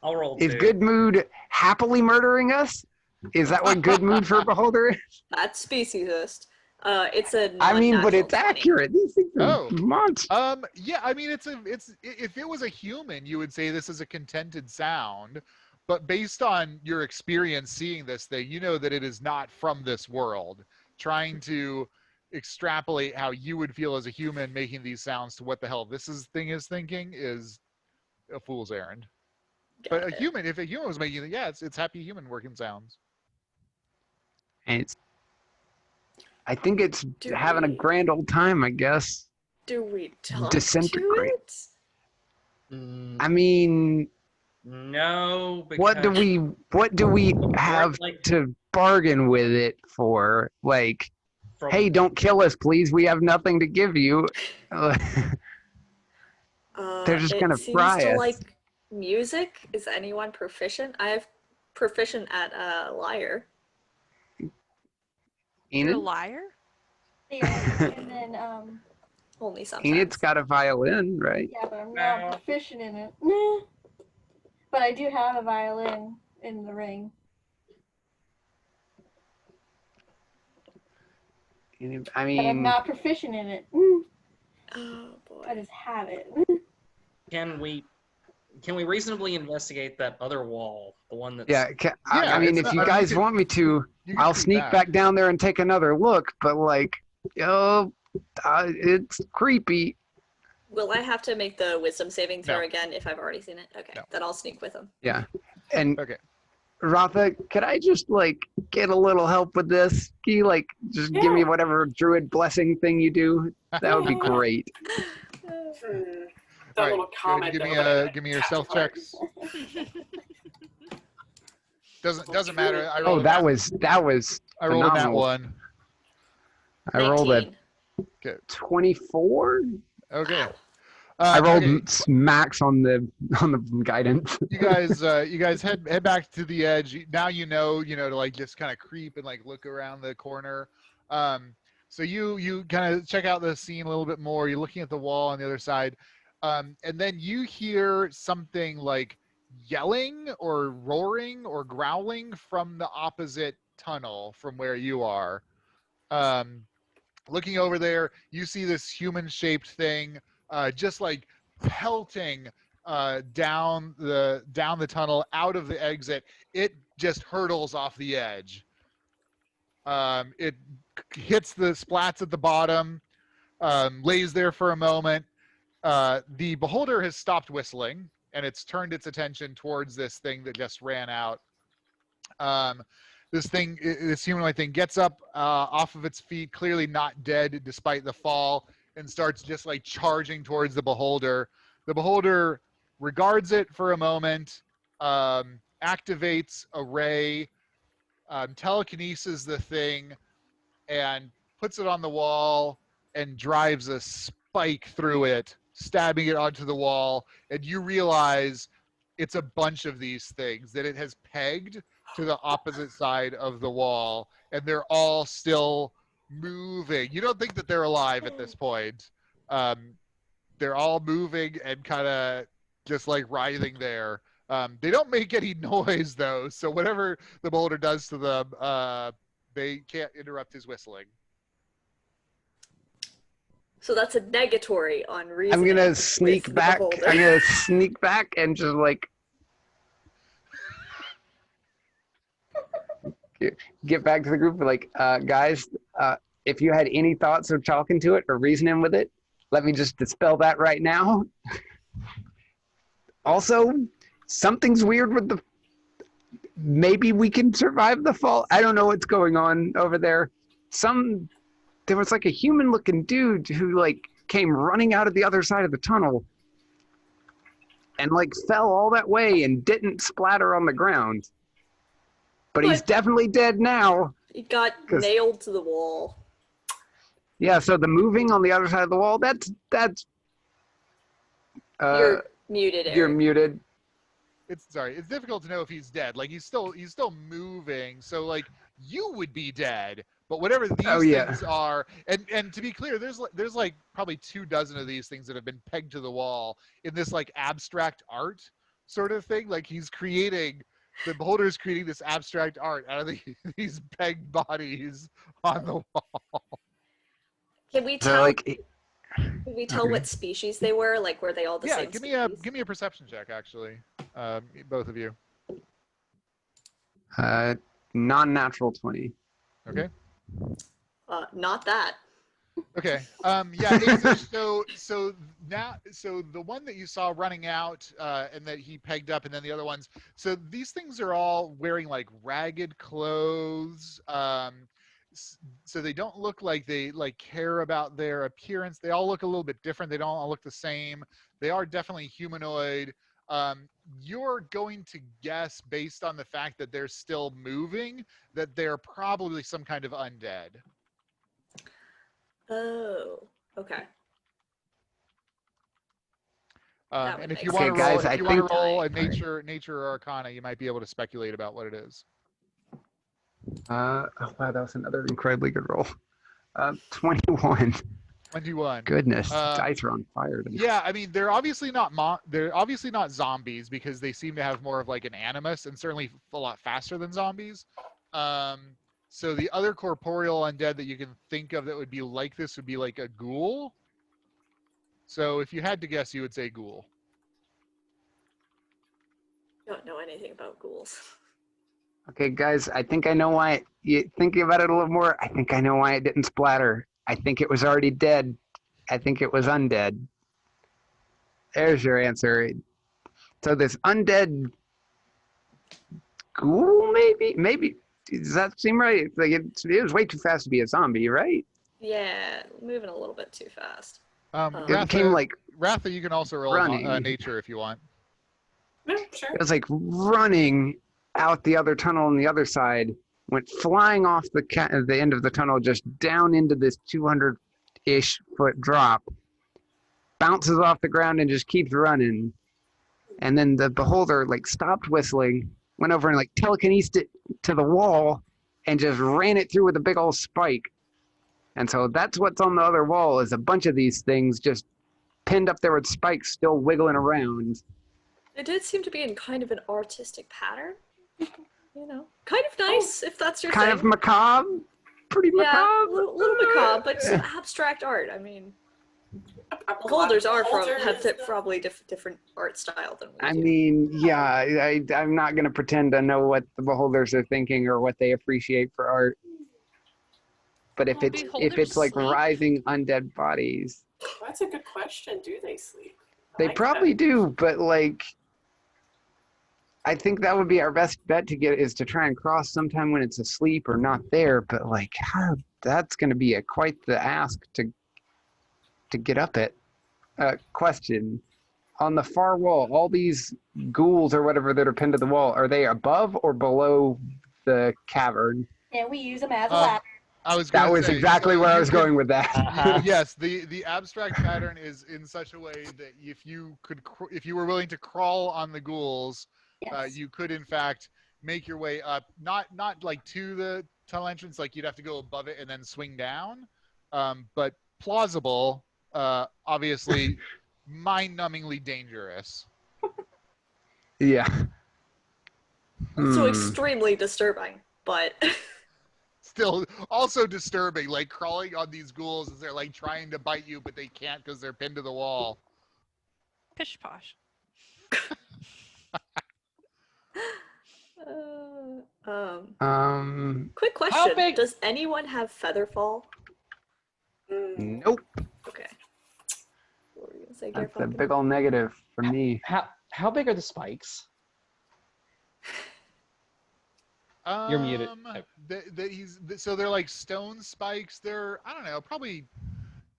roll Is two. good mood happily murdering us? Is that what good mood for a beholder is? That's speciesist. It's a I mean, but non-natural it's 20. accurate. These things are Oh. monsters. Yeah, I mean, it's if it was a human, you would say this is a contented sound, but based on your experience seeing this thing, you know that it is not from this world. Trying to extrapolate how you would feel as a human making these sounds to what the hell thing is thinking is a fool's errand. Got But it. if a human was making it, yeah, it's happy human working sounds. And it's. I think it's Do having a we- grand old time, I guess. Do we talk Disintegrate. to it? Mm, I mean, No, because what do we have like- to bargain with it for? Like, from, hey, don't kill us, please. We have nothing to give you. They're just It gonna seems fry to us. like music. Is anyone proficient? I have proficient at lyre. You're a Enid, liar? Yeah, and then Only sometimes. Enid's got a violin, right? yeah, but I'm not No. proficient in it. Nah. But I do have a violin in the ring. I But I'm mean, not proficient in it. Oh boy. I just have it. can we reasonably investigate that other wall, the one that's yeah. Yeah, I mean, it's if not- you I mean, guys you want me to, You can I'll creep sneak back down there and take another look. But like, it's creepy. Will I have to make the wisdom saving throw No. again if I've already seen it? Okay, No. then I'll sneak with him. Yeah. And Okay. Ratha, could I just like get a little help with this? Can you like just give me Yeah. whatever druid blessing thing you do? That would be great. That All right, little go ahead comment. and give though, me but give me your Cat's stealth heart. checks. Doesn't matter. I Oh, rolled that was I rolled a nat phenomenal. one. I rolled a 19. 24. Okay. I rolled okay. max on the guidance. You guys head back to the edge. Now you know to like just kind of creep and like look around the corner. So you kind of check out the scene a little bit more. You're looking at the wall on the other side, and then you hear something like yelling or roaring or growling from the opposite tunnel from where you are. Looking over there, you see this human-shaped thing just like pelting down the tunnel out of the exit. It just hurtles off the edge. It hits the splats at the bottom, lays there for a moment. The beholder has stopped whistling and it's turned its attention towards this thing that just ran out. This humanoid thing gets up off of its feet, clearly not dead despite the fall. and starts just like charging towards the beholder. The beholder regards it for a moment, activates a ray, telekinesis the thing, and puts it on the wall and drives a spike through it, stabbing it onto the wall. And you realize it's a bunch of these things that it has pegged to the opposite side of the wall, and they're all still moving. You don't think that they're alive at this point. They're all moving and kind of just like writhing there. They don't make any noise though, so whatever the beholder does to them, they can't interrupt his whistling. So that's a negatory on reason. I'm gonna sneak back. I'm gonna sneak back and just like get back to the group. Like, guys, if you had any thoughts of talking to it or reasoning with it, let me just dispel that right now. Also, something's weird with the. Maybe we can survive the fall. I don't know what's going on over there. There was like a human-looking dude who like came running out of the other side of the tunnel and like fell all that way and didn't splatter on the ground. But he's definitely dead now. He got nailed to the wall. Yeah, so the moving on the other side of the wall, that's you're muted, Erik. You're muted. It's difficult to know if he's dead. Like he's still moving, so like you would be dead. But whatever these things are, and to be clear, there's like probably 24 of these things that have been pegged to the wall in this like abstract art sort of thing. Like the beholder is creating this abstract art out of these pegged bodies on the wall. Can we tell? Can we tell what species they were? Like, were they all the same? Yeah, give me a perception check, actually, both of you. Non-natural 20. Okay. Not that. Okay. Yeah. Aezsh, so the one that you saw running out, and that he pegged up, and then the other ones. So these things are all wearing like ragged clothes. So they don't look like they like care about their appearance. They all look a little bit different. They don't all look the same. They are definitely humanoid. You're going to guess, based on the fact that they're still moving, that they're probably some kind of undead. Oh, okay. And if you want to roll a nature or arcana, you might be able to speculate about what it is. Oh wow, that was another incredibly good roll. 21. 21. Goodness, dice are on fire tonight. Yeah, I mean they're obviously not zombies, because they seem to have more of like an animus, and certainly a lot faster than zombies. So the other corporeal undead that you can think of that would be like this would be like a ghoul. So if you had to guess, you would say ghoul. Don't know anything about ghouls. Okay, guys, I think I know why. You thinking about it a little more, I think I know why it didn't splatter. I think it was already dead. I think it was undead. There's your answer. So this undead ghoul, maybe. Does that seem right? Like it was way too fast to be a zombie, right? Yeah, moving a little bit too fast. It became like Ratha, you can also roll nature if you want. No, sure. It was like running out the other tunnel on the other side, went flying off the end of the tunnel, just down into this 200-ish foot drop, bounces off the ground and just keeps running. And then the beholder like stopped whistling, went over and like telekinesed it to the wall and just ran it through with a big old spike. And so that's what's on the other wall, is a bunch of these things just pinned up there with spikes still wiggling around. It did seem to be in kind of an artistic pattern. You know, kind of nice, if that's your thing. Kind of macabre? Pretty macabre? Yeah, a little macabre, but abstract art. I mean, beholders have probably different art style than we do. I mean, yeah, I'm not going to pretend to know what the beholders are thinking or what they appreciate for art. But if it's like rising undead bodies, that's a good question. Do they sleep? They probably do, but like, I think that would be our best bet to get, is to try and cross sometime when it's asleep or not there. But like, that's going to be quite the ask to to get up it. Question. On the far wall, all these ghouls or whatever that are pinned to the wall, are they above or below the cavern? Yeah, we use them as a ladder. I was That gonna was say, exactly so where I you was could- going with that. Yes, the abstract pattern is in such a way that if you were willing to crawl on the ghouls, Yes. you could in fact make your way up, not like to the tunnel entrance, like you'd have to go above it and then swing down, but plausible. Obviously, mind-numbingly dangerous. Yeah. So extremely disturbing, but Still, also disturbing, like crawling on these ghouls as they're like trying to bite you, but they can't because they're pinned to the wall. Pish posh. Quick question: big- does anyone have featherfall? Nope. Okay. What were you gonna say, That's a Garfunkel? big old negative for me. How big are the spikes? You're muted. So they're like stone spikes. They're, I don't know, probably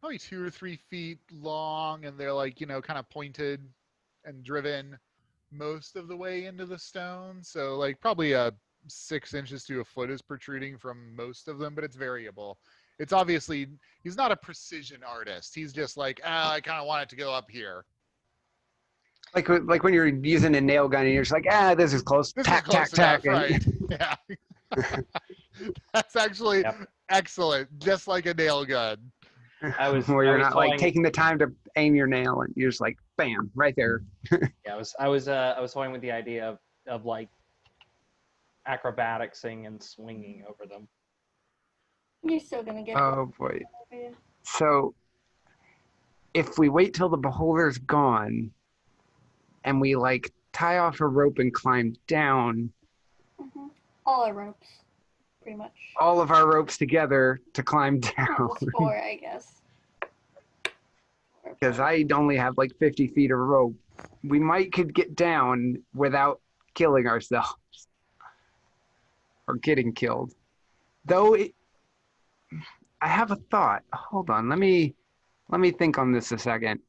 2 or 3 feet long, and they're like, kind of pointed and driven most of the way into the stone. So like probably 6 inches to a foot is protruding from most of them, but it's variable. It's obviously, he's not a precision artist. He's just like, I kind of want it to go up here. Like when you're using a nail gun and you're just like, this is close. This Tack, is close tack, enough, tack. right? Yeah. That's actually excellent. Just like a nail gun. Where you're not like taking the time to aim your nail and you're just like, bam, right there. Yeah, I was toying with the idea of like acrobaticsing and swinging over them. You're still gonna get. Oh boy. So if we wait till the beholder's gone and we like tie off a rope and climb down, all our ropes, pretty much. all of our ropes together to climb down. Almost 4, I guess. Because I only have like 50 feet of rope. We could get down without killing ourselves or getting killed. Though I have a thought. Hold on, let me think on this a second.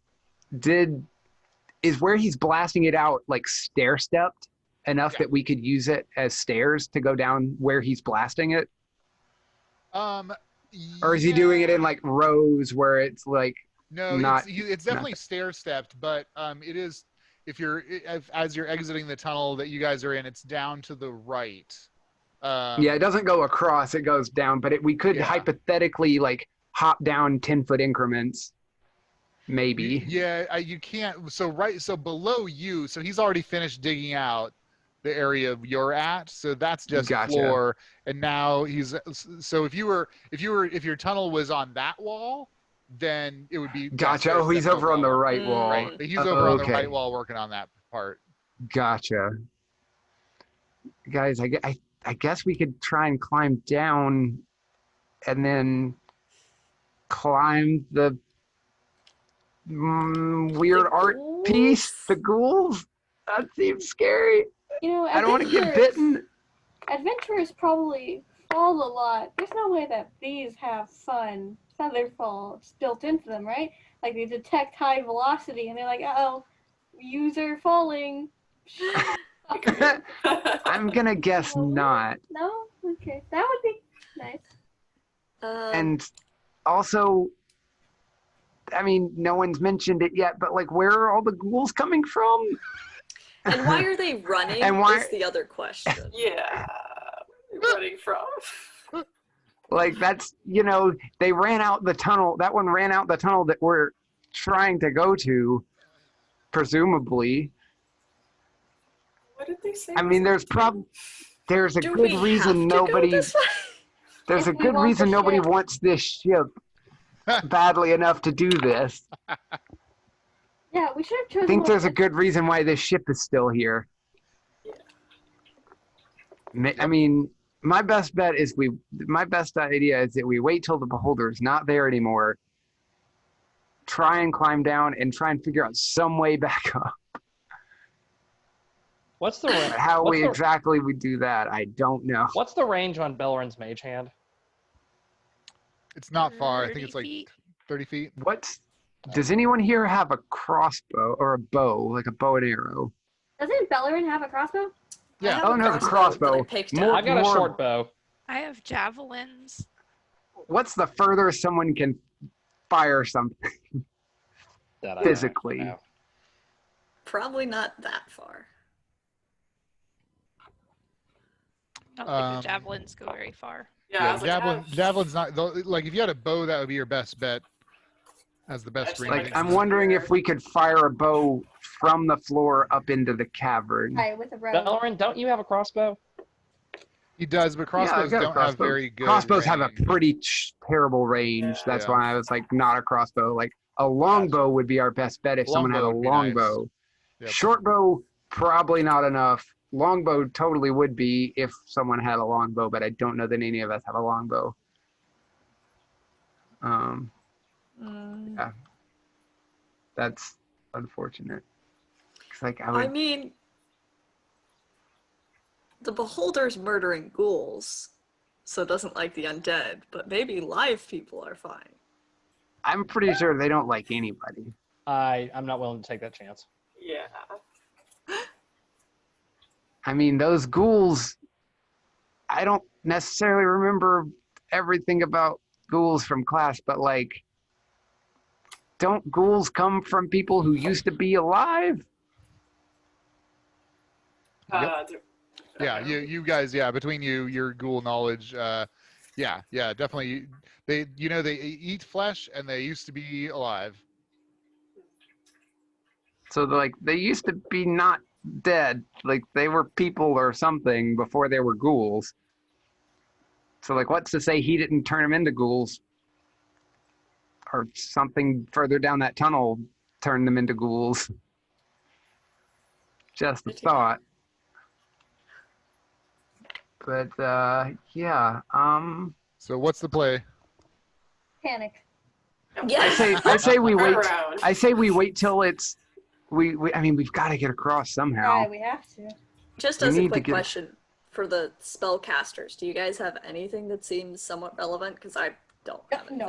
Is where he's blasting it out like stair stepped enough that we could use it as stairs to go down where he's blasting it? Or is he doing it in like rows where it's like no, it's definitely stair stepped, but it is as you're exiting the tunnel that you guys are in, it's down to the right. Yeah, it doesn't go across, it goes down, but we could hypothetically like hop down 10-foot increments. Maybe. You can't. So below you, so he's already finished digging out the area you're at. So that's just floor. And now so if your tunnel was on that wall, then it would be. Gotcha. Oh, he's over on the right wall. Right. He's over on the right wall working on that part. Gotcha. Guys, I guess we could try and climb down and then climb the weird art piece, the ghouls. That seems scary. I don't want to get bitten. Adventurers probably fall a lot. There's no way that these have fun. Featherfall. It's built into them, right? Like they detect high velocity and they're like, user falling. I'm gonna guess not. No? Okay. That would be nice. And also, I mean, no one's mentioned it yet, but like, where are all the ghouls coming from? And why are they running is the other question. Yeah. Running from? Like, that's, they ran out the tunnel. That one ran out the tunnel that we're trying to go to, presumably. What did they say? I mean, there's a good reason nobody wants this ship badly enough to do this. Yeah, we should have chosen. I think there's a good reason why this ship is still here. Yeah. I mean, my best idea is that we wait till the beholder is not there anymore, try and climb down and try and figure out some way back up. What's the range? How exactly we do that, I don't know. What's the range on Belloryn's mage hand? It's not far. I think it's like 30 feet. What's Does anyone here have a crossbow or a bow, like a bow and arrow? Doesn't Belloryn have a crossbow? I have Ellen has a crossbow. that I picked More- up. I've got a short bow. I have javelins. What's the furthest someone can fire something? That I Physically. have. Probably not that far. I don't think the javelins go very far. Yeah, I Yeah, was like, javelin's not like if you had a bow, that would be your best bet as the best range. Like, I'm wondering if we could fire a bow from the floor up into the cavern. Right, with a row. Belloryn, don't you have a crossbow? He does, but Yeah, crossbows I've got a don't have crossbow. very good. Crossbows have a range. pretty terrible range. That's Yeah. why I was like, not a crossbow. Like, a longbow would be our best bet if someone had a Longbow would be nice. longbow. Yep. Shortbow, probably not enough. Longbow totally would be if someone had a longbow, but I don't know that any of us have a longbow. Yeah. That's unfortunate. 'Cause, like, I mean, the Beholder's murdering ghouls, so it doesn't like the undead, but maybe live people are fine. I'm pretty sure they don't like anybody. I'm not willing to take that chance. yeah. I mean, those ghouls, I don't necessarily remember everything about ghouls from class, but like, don't ghouls come from people who used to be alive? Yeah, you guys, between your ghoul knowledge, definitely. They eat flesh and they used to be alive. So like, they used to be not dead. Like, they were people or something before they were ghouls. So like, what's to say he didn't turn them into ghouls? Or something further down that tunnel turned them into ghouls. Just a thought. But yeah. So what's the play? Panic. I say we wait. Around. I say we wait till it's. I mean, we've got to get across somehow. Right, we have to. Just We as a need to quick get- question for the spellcasters, do you guys have anything that seems somewhat relevant? Because I don't have it. No,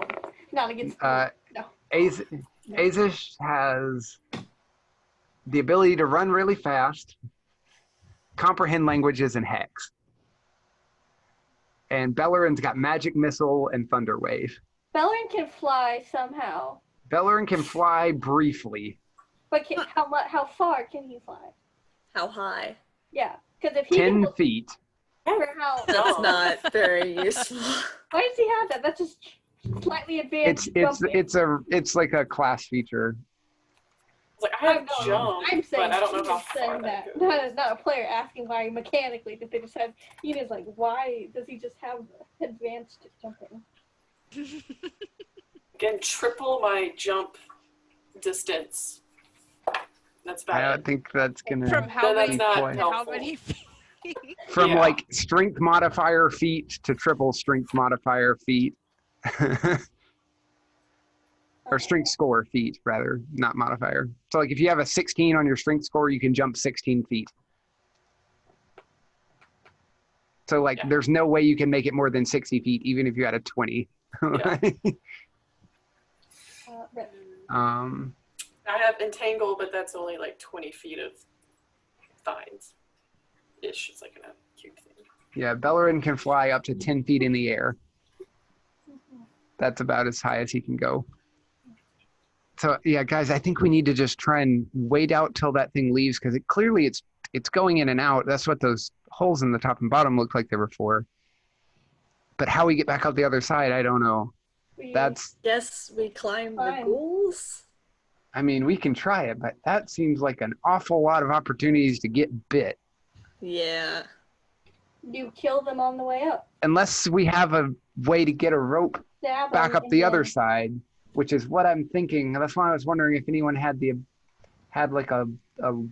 not against. Uh, no. Aezsh has the ability to run really fast, comprehend languages, and hex. And Belloryn's got magic missile and thunder wave. Belloryn can fly somehow, Belloryn can fly briefly, but how far can he fly? How high? Yeah, because if he 10 can, feet. for how? That's not very useful. Why does he have that? That's just slightly advanced. It's like a class feature. It's like, I have No, jump, I'm saying but I don't know she how was far saying that that. goes. Not a player asking why mechanically that they just have. Enid's like, why does he just have advanced jumping? Again, triple my jump distance. That's I about don't think that's gonna From how Then many, that's not to how helpful. many feet? from Yeah. like strength modifier feet to triple strength modifier feet. Or strength score feet, rather, not modifier. So like if you have a 16 on your strength score, you can jump 16 feet. So like Yeah. there's no way you can make it more than 60 feet, even if you had a 20. Right. um, I have entangle, but that's only like 20 feet of vines. Ish. It's like a cube thing. yeah, Belloryn can fly up to 10 feet in the air. That's about as high as he can go. So yeah, guys, I think we need to just try and wait out till that thing leaves, because clearly it's going in and out. That's what those holes in the top and bottom look like they were for. But how we get back out the other side, I don't know. That's, Guess we climb the Fine. ghouls? I mean, we can try it, but that seems like an awful lot of opportunities to get bit. Yeah. You kill them on the way up. Unless we have a way to get a rope Stab back them up the and other then- side, which is what I'm thinking. That's why I was wondering if anyone had like a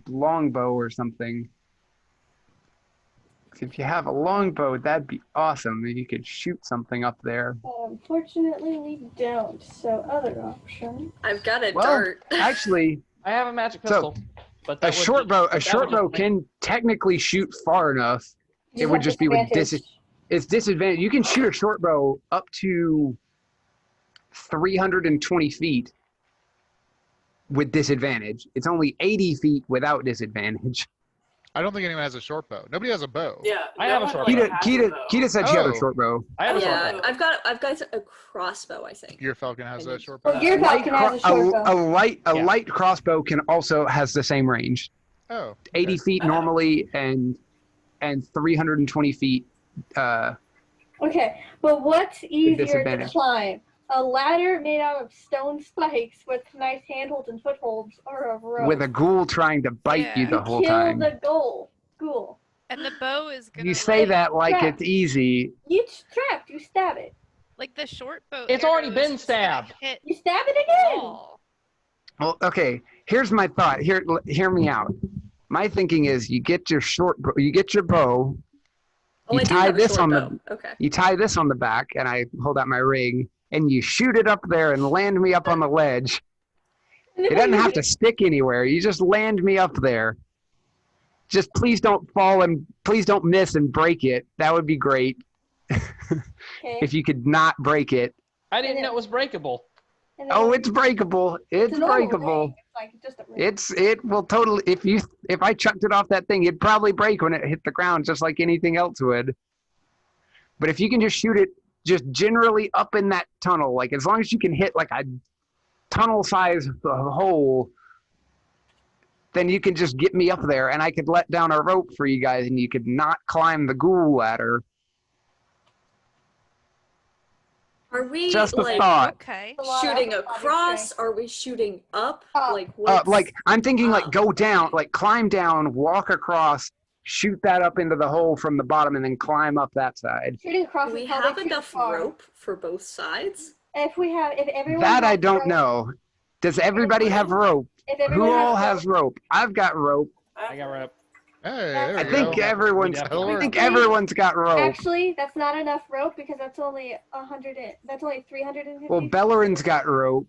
longbow or something. 'Cause if you have a longbow, that'd be awesome. If you could shoot something up there. Unfortunately, we don't. So other option. I've got a Well, dart. Actually, I have a magic So, pistol. But a that would short be- bow, that would be- can technically shoot far enough. It would have just be with disadvantage. It's disadvantage. You can shoot a short bow up to 320 feet, with disadvantage. It's only 80 feet without disadvantage. I don't think anyone has a short bow. Nobody has a bow. Yeah, I no have a one, short like, bow. has a Kida, bow. Kida said she had a Oh. short bow. I have a short Yeah, bow. I've got a crossbow, I think. Your falcon has a And- short bow. Well, your falcon has a short bow. A Yeah. light crossbow can also has the same range. Oh, 80 okay. feet normally and 320 feet. Okay, but what's easier to disadvantage. climb? A ladder made out of stone spikes with nice handholds and footholds, or a rope? With a ghoul trying to bite you Yeah. the You whole kill time. the ghoul. And the bow is gonna You say like, that like Crap. it's easy. It's trapped. You stab it. like the short bow. It's already arrow is been just gonna stabbed. Hit You stab it the again. wall. Well, okay. Here's my thought. Hear me out. My thinking is, you get your bow. Oh, You I do tie have a this short on the- bow. Okay. You tie this on the back, and I hold out my ring, and you shoot it up there and land me up on the ledge. It doesn't have to stick anywhere. You just land me up there. Just please don't fall and please don't miss and break it. That would be great Okay. if you could not break it. I didn't know it was breakable. And then Oh, it's breakable. It's a normal breakable. ring. It's like just a ring. It will totally. If I chucked it off that thing, it'd probably break when it hit the ground, just like anything else would. But if you can just shoot it, just generally up in that tunnel, like as long as you can hit like a tunnel-sized hole, then you can just get me up there, and I could let down a rope for you guys, and you could not climb the ghoul ladder. Are we Just a like thought. Okay. A lot shooting of body across? strength. Are we shooting up? Up. Like what's... Like I'm thinking, like Oh, go down, okay. like climb down, walk across, shoot that up into the hole from the bottom, and then climb up that side. Shooting across Do we is probably have too enough far. rope for both sides? If everyone That I has don't rope- know. Does everybody have rope? If Who everyone all has has rope? I've got rope. I got rope. Hey, there I we think go. everyone's. definitely I think have rope. everyone's got rope. Actually, that's not enough rope because that's only 100. That's only 350. Well, Belloryn's got rope.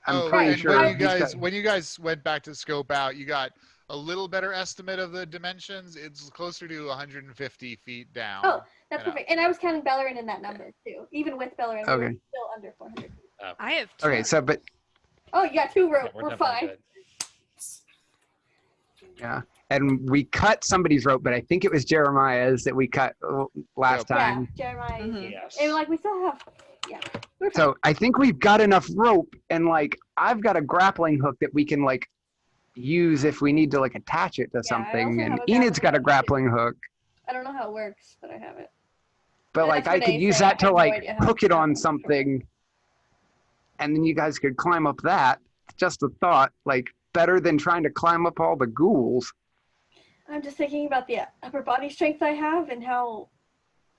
I'm Oh, pretty and sure. when he's you guys went back to scope out, you got a little better estimate of the dimensions. It's closer to 150 feet down. Oh, that's you know. perfect. And I was counting Belloryn in that number too. Even with Belloryn, we were Okay. still under 400. I have two. Okay, so but Oh, you got 2 rope. Yeah, we're definitely fine. good. yeah, and we cut somebody's rope, but I think it was Jeremiah's that we cut last Yep. time. Yeah, Jeremiah. Mhm. Yes. And like we still have. Yeah, we're fine. So I think we've got enough rope, and like I've got a grappling hook that we can like use if we need to like attach it to I something, also and have a Enid's got a grappling grappling hook. I don't know how it works, but I have it. But Yeah, like that's I could Renee use saying that I to have no like idea how hook it on to- something, and then you guys could climb up that. Just a thought, like better than trying to climb up all the ghouls. I'm just thinking about the upper body strength I have and how.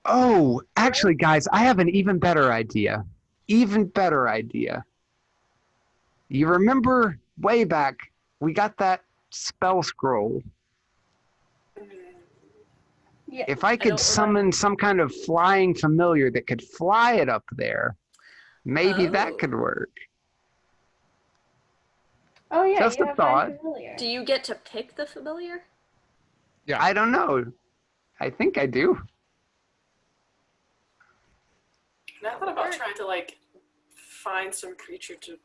Oh, actually, guys, I have an even better idea. Even better idea. You remember way back, we got that spell scroll. Yeah. If I don't could remember. summon some kind of flying familiar that could fly it up there, maybe that Oh. could work. Oh yeah, Just you a have thought. Find Familiar. Do you get to pick the familiar? Yeah. I don't know. I think I do. And I thought about trying to like find some creature to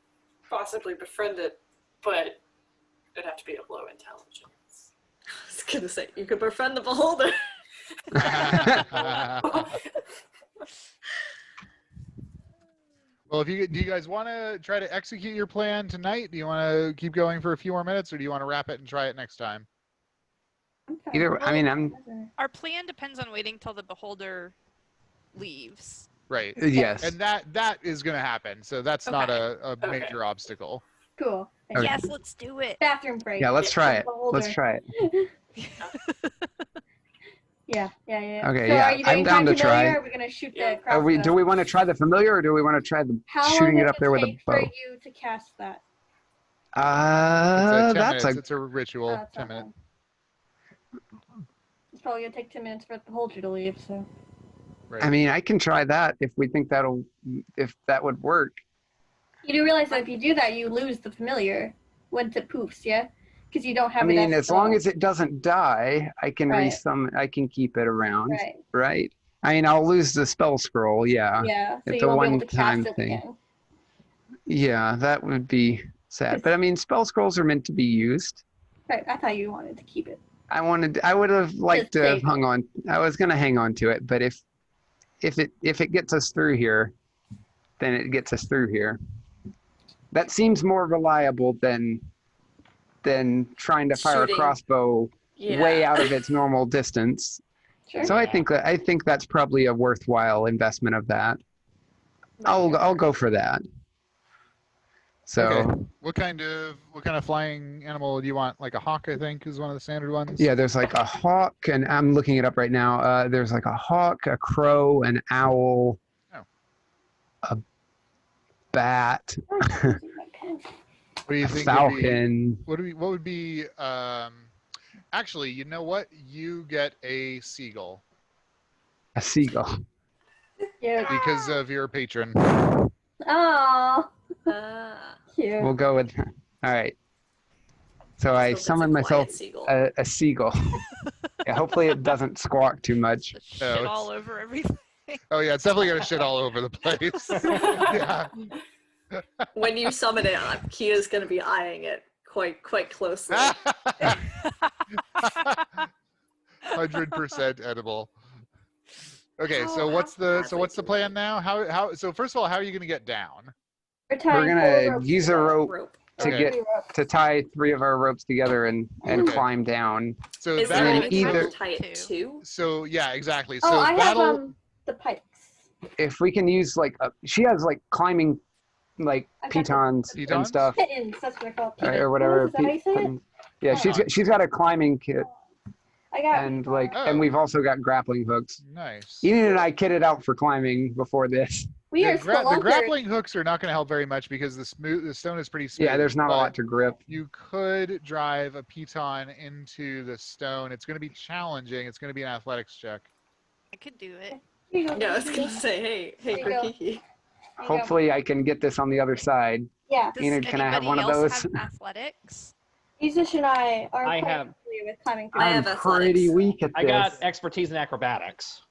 possibly befriend it, but it'd have to be of low intelligence. I was gonna say you could befriend the beholder. Well, do you guys want to try to execute your plan tonight? Do you want to keep going for a few more minutes, or do you want to wrap it and try it next time? I'm fine. Either, I mean, I'm Our plan depends on waiting till the beholder leaves. Right. yes. And that is going to happen. So that's not a Okay. major obstacle. Cool. Thank Okay. you. Yes, let's do it. Bathroom break. Yeah, let's try it. Beholder. Let's try it. Yeah. Okay, So yeah, are you I'm doing down to Find Familiar, try. or are we gonna shoot Yeah. the crossbow? Do we want to try the familiar, or do we want to try the How long shooting it does up there with a take for bow? you to cast that? It's 10 That's minutes. a. It's a ritual. It's 10 not minutes. long. It's probably gonna take 10 minutes for the beholder to leave. So. Right. I mean, I can try that if we think if that would work. You do realize that if you do that, you lose the familiar once it poofs, yeah? Because you don't have I mean, it as long as it doesn't die, I can Right. I can keep it around, Right. right? I mean, I'll lose the spell scroll, yeah. Yeah. So It's you a won't be able to one-time cast it thing. again. Yeah, that would be sad. But I mean, spell scrolls are meant to be used. Right, I thought you wanted to keep it. I would have liked Just to have save hung on. I was gonna hang on to it, but if it gets us through here, then it gets us through here. That seems more reliable than trying to fire Shooting. a crossbow Yeah. way out of its normal distance. Sure. So I think that's probably a worthwhile investment of that. I'll go for that. So Okay. What kind of flying animal do you want? Like a hawk, I think, is one of the standard ones. yeah, there's like a hawk, and I'm looking it up right now. There's like a hawk, a crow, an owl, a bat, What do you a think? falcon. What would be? Actually, you know what? You get a seagull A seagull. Yeah. because of your patron. Oh, cute. We'll go with her. All right. So I Hope it's a summon quiet myself seagull. a seagull. Yeah, hopefully it doesn't squawk too much. The shit it's- all over everything. Oh yeah, it's definitely gonna shit all over the place. Yeah. When you summon it, Kia's gonna be eyeing it quite closely. 100% edible. Okay, Oh, so what's the how what's the plan now? How so first of all, how are you gonna get down? We're tying We're 4 gonna ropes use a together. rope to Okay. get 3 ropes. to tie 3 of our ropes together and Okay. climb down. So Is that there And any time either- to tie it to? so yeah, exactly. Oh, So I have that'll the pikes. If we can use like she has like climbing like I've got the- pitons Pitons? and stuff Kittens, that's what they're called. or whatever. Is that how you say it? Pitons. Yeah, Hold on. she's got a climbing kit I got and like Oh. and we've also got grappling hooks. nice. Enid and I kitted out for climbing before this. we are The still grappling hooks are not going to help very much because the stone is pretty smooth. Yeah, there's not a but lot to grip. You could drive a piton into the stone. It's going to be challenging. It's going to be an athletics check. I could do it. Yeah, I was gonna say, hey, There you go. Grikiki. Hopefully I can get this on the other side. Yeah, Does Enid, can I have anybody one of else those? have athletics? musician and I are I quite have- familiar with climbing through. I I'm have pretty athletics. weak at I this. got expertise in acrobatics.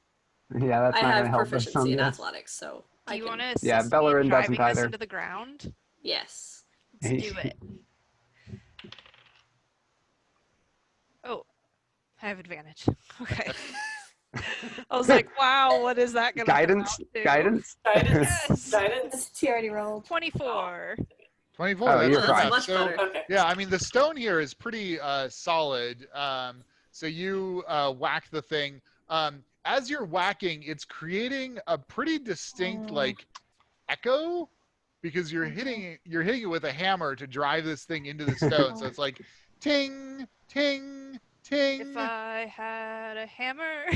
Yeah, that's I not gonna have help us on proficiency in this. athletics, so Do I you can. want to assist Yeah, me Belloryn in doesn't driving us either. into the ground? Yes. Let's do it. Oh, I have advantage. Okay. I was like, wow, what is that going to Guidance? Guidance? Guidance. Yes. Guidance. She already rolled. 24. 24. Oh, that's you're not fine. bad. Much So, better. Okay. yeah, I mean, the stone here is pretty solid. So you whack the thing. As you're whacking, it's creating a pretty distinct like echo because you're hitting it with a hammer to drive this thing into the stone. So it's like ting, ting, ting. If I had a hammer.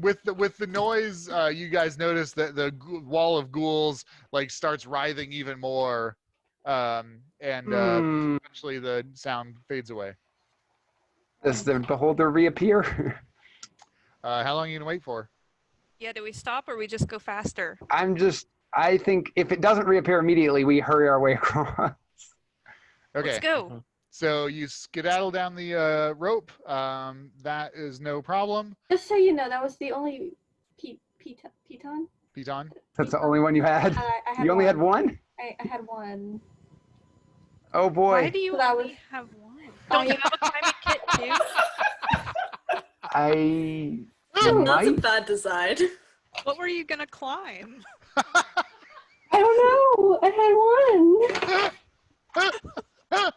With the noise, you guys notice that the wall of ghouls like starts writhing even more, and eventually the sound fades away. Does the beholder reappear? How long are you gonna wait for? Yeah, do we stop or we just go faster? I think if it doesn't reappear immediately, we hurry our way across. Okay, Let's go. so you skedaddle down the rope. That is no problem. Just so you know, that was the only piton. Piton. That's the only one you had? I had You only had one. one? I had one. Oh Why boy. do you So that only was- have one? Don't you have a climbing kit too? I That's a might. bad design. What were you gonna climb? I don't know. I had one.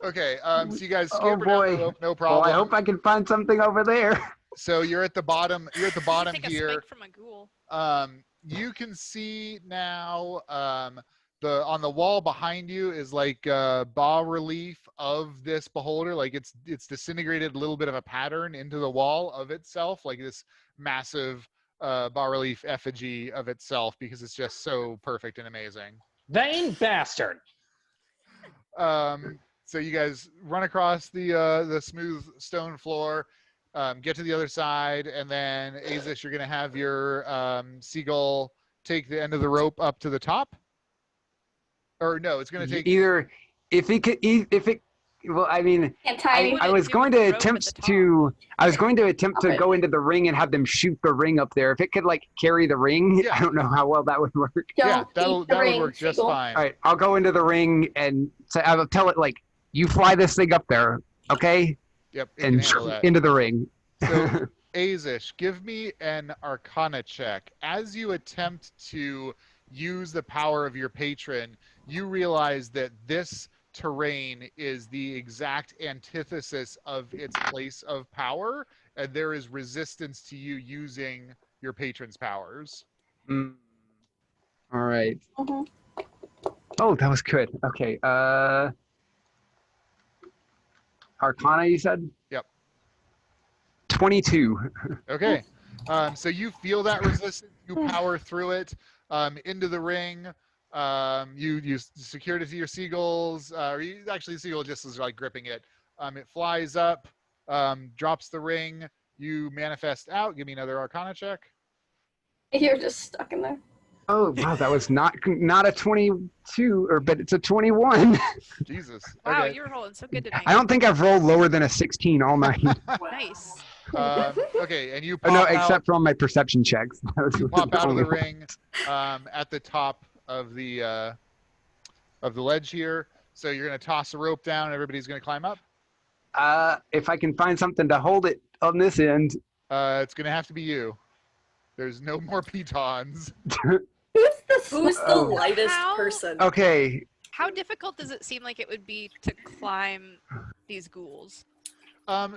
Okay, so you guys Oh, scamper down the boy. rope, no Well, problem. I hope I can find something over there. So you're at the bas Take a here. spike from a ghoul. You can see now on the wall behind you is like bas relief of this beholder. Like it's disintegrated a little bit of a pattern into the wall of itself, like this massive bas relief effigy of itself because it's just so perfect and amazing. Vain bastard. So you guys run across the smooth stone floor, get to the other side, and then Aezsh, you're gonna have your seagull take the end of the rope up to the top. Or no, it's gonna take. Either if it Well, I mean, Can't tie me. I was do going with to the rope at the attempt top? to. I was going to attempt to Okay. go into the ring and have them shoot the ring up there. If it could like carry the ring, Yeah. I don't know how well that would work. Yeah, Don't eat that the would ring, work just Seagull. fine. All right, I'll go into the ring and say, I'll tell it like, you fly this thing up there, okay? Yep, it can And handle that. into the ring. So, Aezsh, give me an Arcana check. As you attempt to use the power of your patron, you realize that this terrain is the exact antithesis of its place of power, and there is resistance to you using your patron's powers. Mm. All right. Mhm. Oh, that was good. Okay. Arcana, you said? Yep. 22. Okay. So you feel that resistance. You power through it into the ring. You secured it to your seagulls. Actually, the seagull just is like gripping it. It flies up, drops the ring. You manifest out. Give me another Arcana check. You're just stuck in there. Oh, wow, that was not a 22, but it's a 21. Jesus. Wow, Okay. you're rolling so good tonight. I don't think I've rolled lower than a 16 all night. Nice. Okay, and you Oh, no, pop out. except for on my perception checks. You pop out of only the ring at the top of the ledge here. So you're going to toss a rope down and everybody's going to climb up. If I can find something to hold it on this end. It's going to have to be you. There's no more pitons. Who's the Oh. lightest How? person? Okay. How difficult does it seem like it would be to climb these ghouls?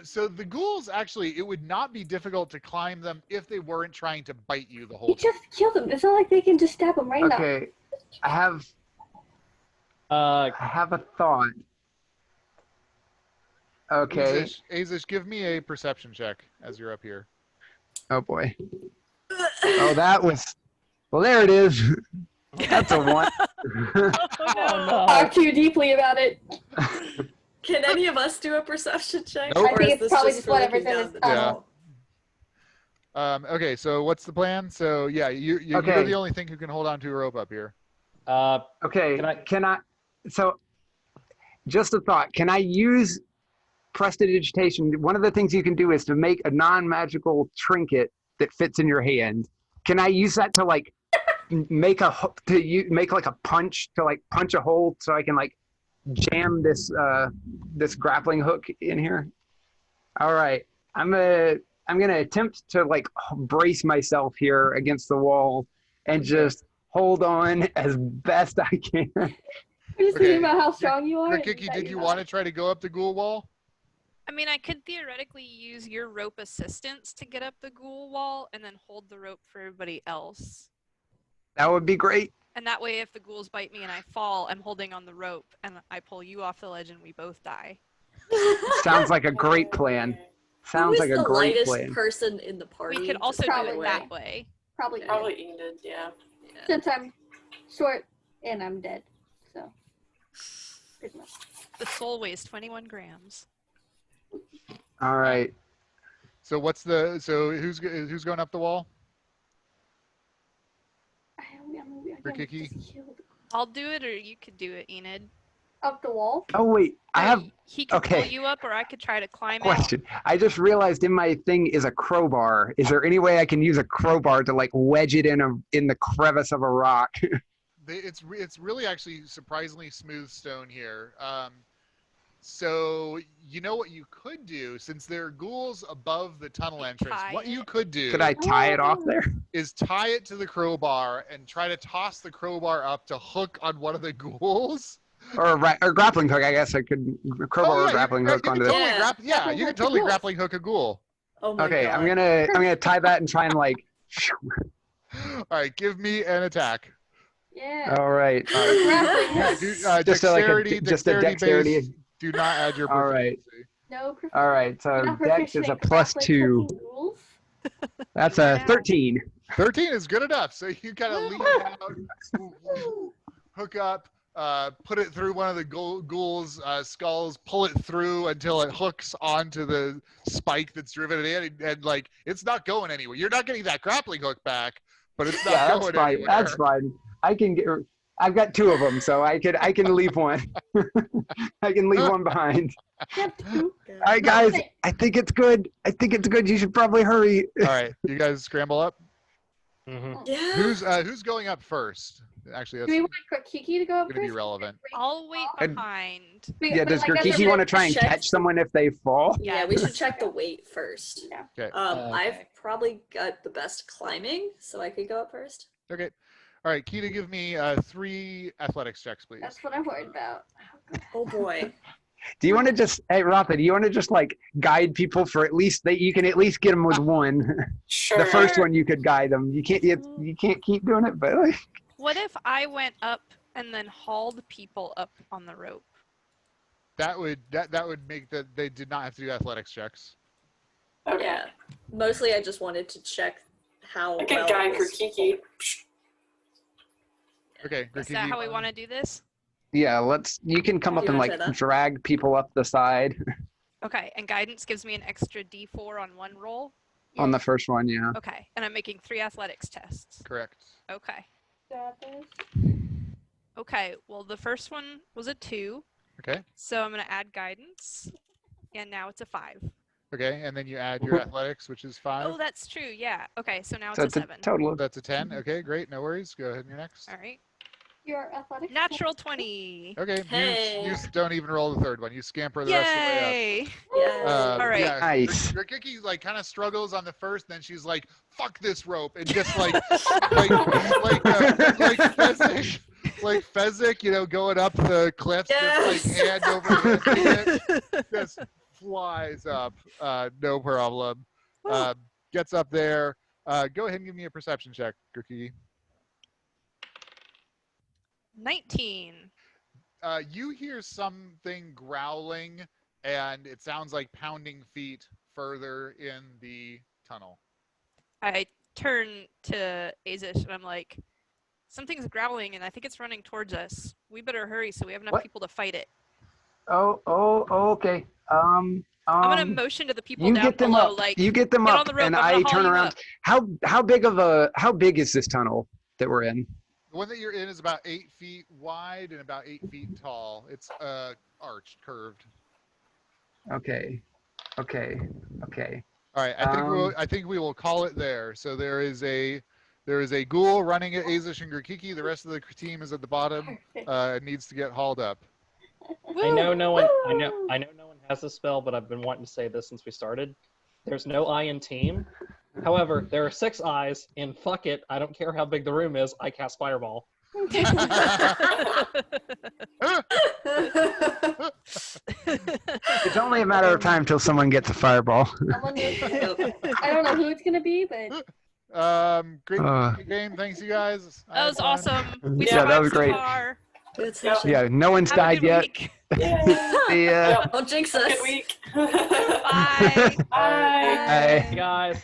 So the ghouls, actually, it would not be difficult to climb them if they weren't trying to bite you the You whole time. just kill them. It's not like they can just stab them right now. Okay. I have a thought. Okay. Aezsh, give me a perception check as you're up here. Oh boy. Oh, that was. Well, there it is. That's a 1. Oh no. Talk too deeply about it. Can any of us do a perception check? Nope. I Or think is it's this probably just just for whatever's looking in down his the tunnel. tunnel? Okay, so what's the plan? So yeah, you're Okay. the only thing who can hold on to a rope up here. Okay. Can I- So, just a thought. Can I use prestidigitation? One of the things you can do is to make a non-magical trinket that fits in your hand. Can I use that to like make like a punch to like punch a hole so I can like jam this this grappling hook in here? All right. I'm gonna attempt to like brace myself here against the wall and just hold on as best I can. I'm just Okay. thinking about how strong you are. and Grikiki, that did you're you not. want to try to go up the ghoul wall? I mean, I could theoretically use your rope assistance to get up the ghoul wall and then hold the rope for everybody else. That would be great. And that way, if the ghouls bite me and I fall, I'm holding on the rope and I pull you off the ledge and we both die. Sounds like a great plan. Sounds Who like is a the great lightest plan. person in the party? We could also do Probably. it that way. Probably. Probably Enid, yeah. Yeah. Since I'm short and I'm dead, so pretty much. The soul weighs 21 grams. All right. So who's going up the wall? Grikiki? I'll do it, or you could do it, Enid. Up the wall. Oh wait, I have He could okay. pull you up, or I could try to a climb out. question. I just realized in my thing is a crowbar. Is there any way I can use a crowbar to like wedge it in the crevice of a rock? It's really actually surprisingly smooth stone here. So you know what you could do, since there are ghouls above the tunnel entrance. Tie What you it. could do Could I tie it off there? is tie it to the crowbar and try to toss the crowbar up to hook on one of the ghouls. Or a grappling hook? I guess I could crowbar or grappling hook onto this. Yeah. You can totally grappling hook a ghoul. Oh my Okay, god. I'm gonna tie that and try and like. All right, give me an attack. Yeah. All right. Grappling hook. Just a, like Dexterity, a, just a dexterity. base. Do not add your All right. proficiency. No. All right. So You're not dex is proficient a in plus grappling 2. hooking rules. That's a 13. 13 is good enough. So you kind of lean out, hook up, put it through one of the ghouls' skulls, pull it through until it hooks onto the spike that's driven it in, and like it's not going anywhere. You're not getting that grappling hook back, but it's not Yeah, that's going fine. anywhere. That's fine. I've got 2 of them, so I can leave one. I can leave one behind. You have 2? All right, guys. I think it's good. You should probably hurry. All right, you guys scramble up. Mhm. Yeah. Who's going up first? Actually, Do that's we want Grikiki to go up going to be first? relevant. I'll wait And- behind. Yeah, does Like, as Grikiki a- want to try and check- catch someone if they fall? Yeah, we should check the weight first. Yeah. Okay. I've Okay. probably got the best climbing, so I could go up first. Okay. All right, Kida, give me 3 athletics checks, please. That's what I'm worried about. Oh boy. Do you want to just, hey Ratha, do you want to just like guide people for at least that you can at least get them with one? Sure. The first one you could guide them. You can't keep doing it, but like, What if I went up and then hauled people up on the rope? That would make that they did not have to do athletics checks. Okay. Yeah. Mostly I just wanted to check how I could well guide it was- Grikiki. Okay, Is Grikiki, that how we want to do this? yeah, you can come up You and wanna like try that? drag people up the side Okay, and guidance gives me an extra D4 on one roll. on the first one, yeah. Okay, and I'm making 3 athletics tests. Correct. Okay. Got this. Okay, well, the first one was a 2, Okay. so I'm going to add guidance, and now it's a 5. Okay, and then you add your athletics, which is 5. Oh, that's true, yeah. Okay, so now So it's it's a 7. total of That's a 10. Okay, great. No worries. Go ahead. You're next. All right. Your athletics. Natural 20. Okay. Hey. You don't even roll the third one. You scamper the rest of the way up. Yay! Yeah. All right. Yeah, Nice. Grikiki like kind of struggles on the first, then she's like, "Fuck this rope," and just like like Fezzik, going up the cliffs, Yes. just like hand over hand, just flies up, no problem. Gets up there. Go ahead and give me a perception check, Grikiki. 19. You hear something growling, and it sounds like pounding feet further in the tunnel. I turn to Aezsh and I'm like, something's growling and I think it's running towards us. We better hurry so we have enough What? people to fight it. Okay. I'm gonna motion to the people You down get them below, up. like, You get them get up, on the rope, and I'm gonna I haul turn you around. up. How big is this tunnel that we're in? The one that you're in is about 8 feet wide and about 8 feet tall. It's arched, curved. Okay. All right, I think we will call it there. So there is a ghoul running at Aezsh and Grikiki. The rest of the team is at the bottom. It needs to get hauled up. I know no one. I know no one has this spell, but I've been wanting to say this since we started. There's no eye in team. However, there are 6 eyes, and fuck it, I don't care how big the room is. I cast Fireball. It's only a matter of time till someone gets a fireball. I don't know who it's gonna be, but Great game. Thanks, you guys. That was awesome. We Yeah, that was survived so great. far. Good session. Yeah, no one's Have a died good yet. week. See ya. Don't jinx us. Good week. Bye. Bye. Bye. Hey guys.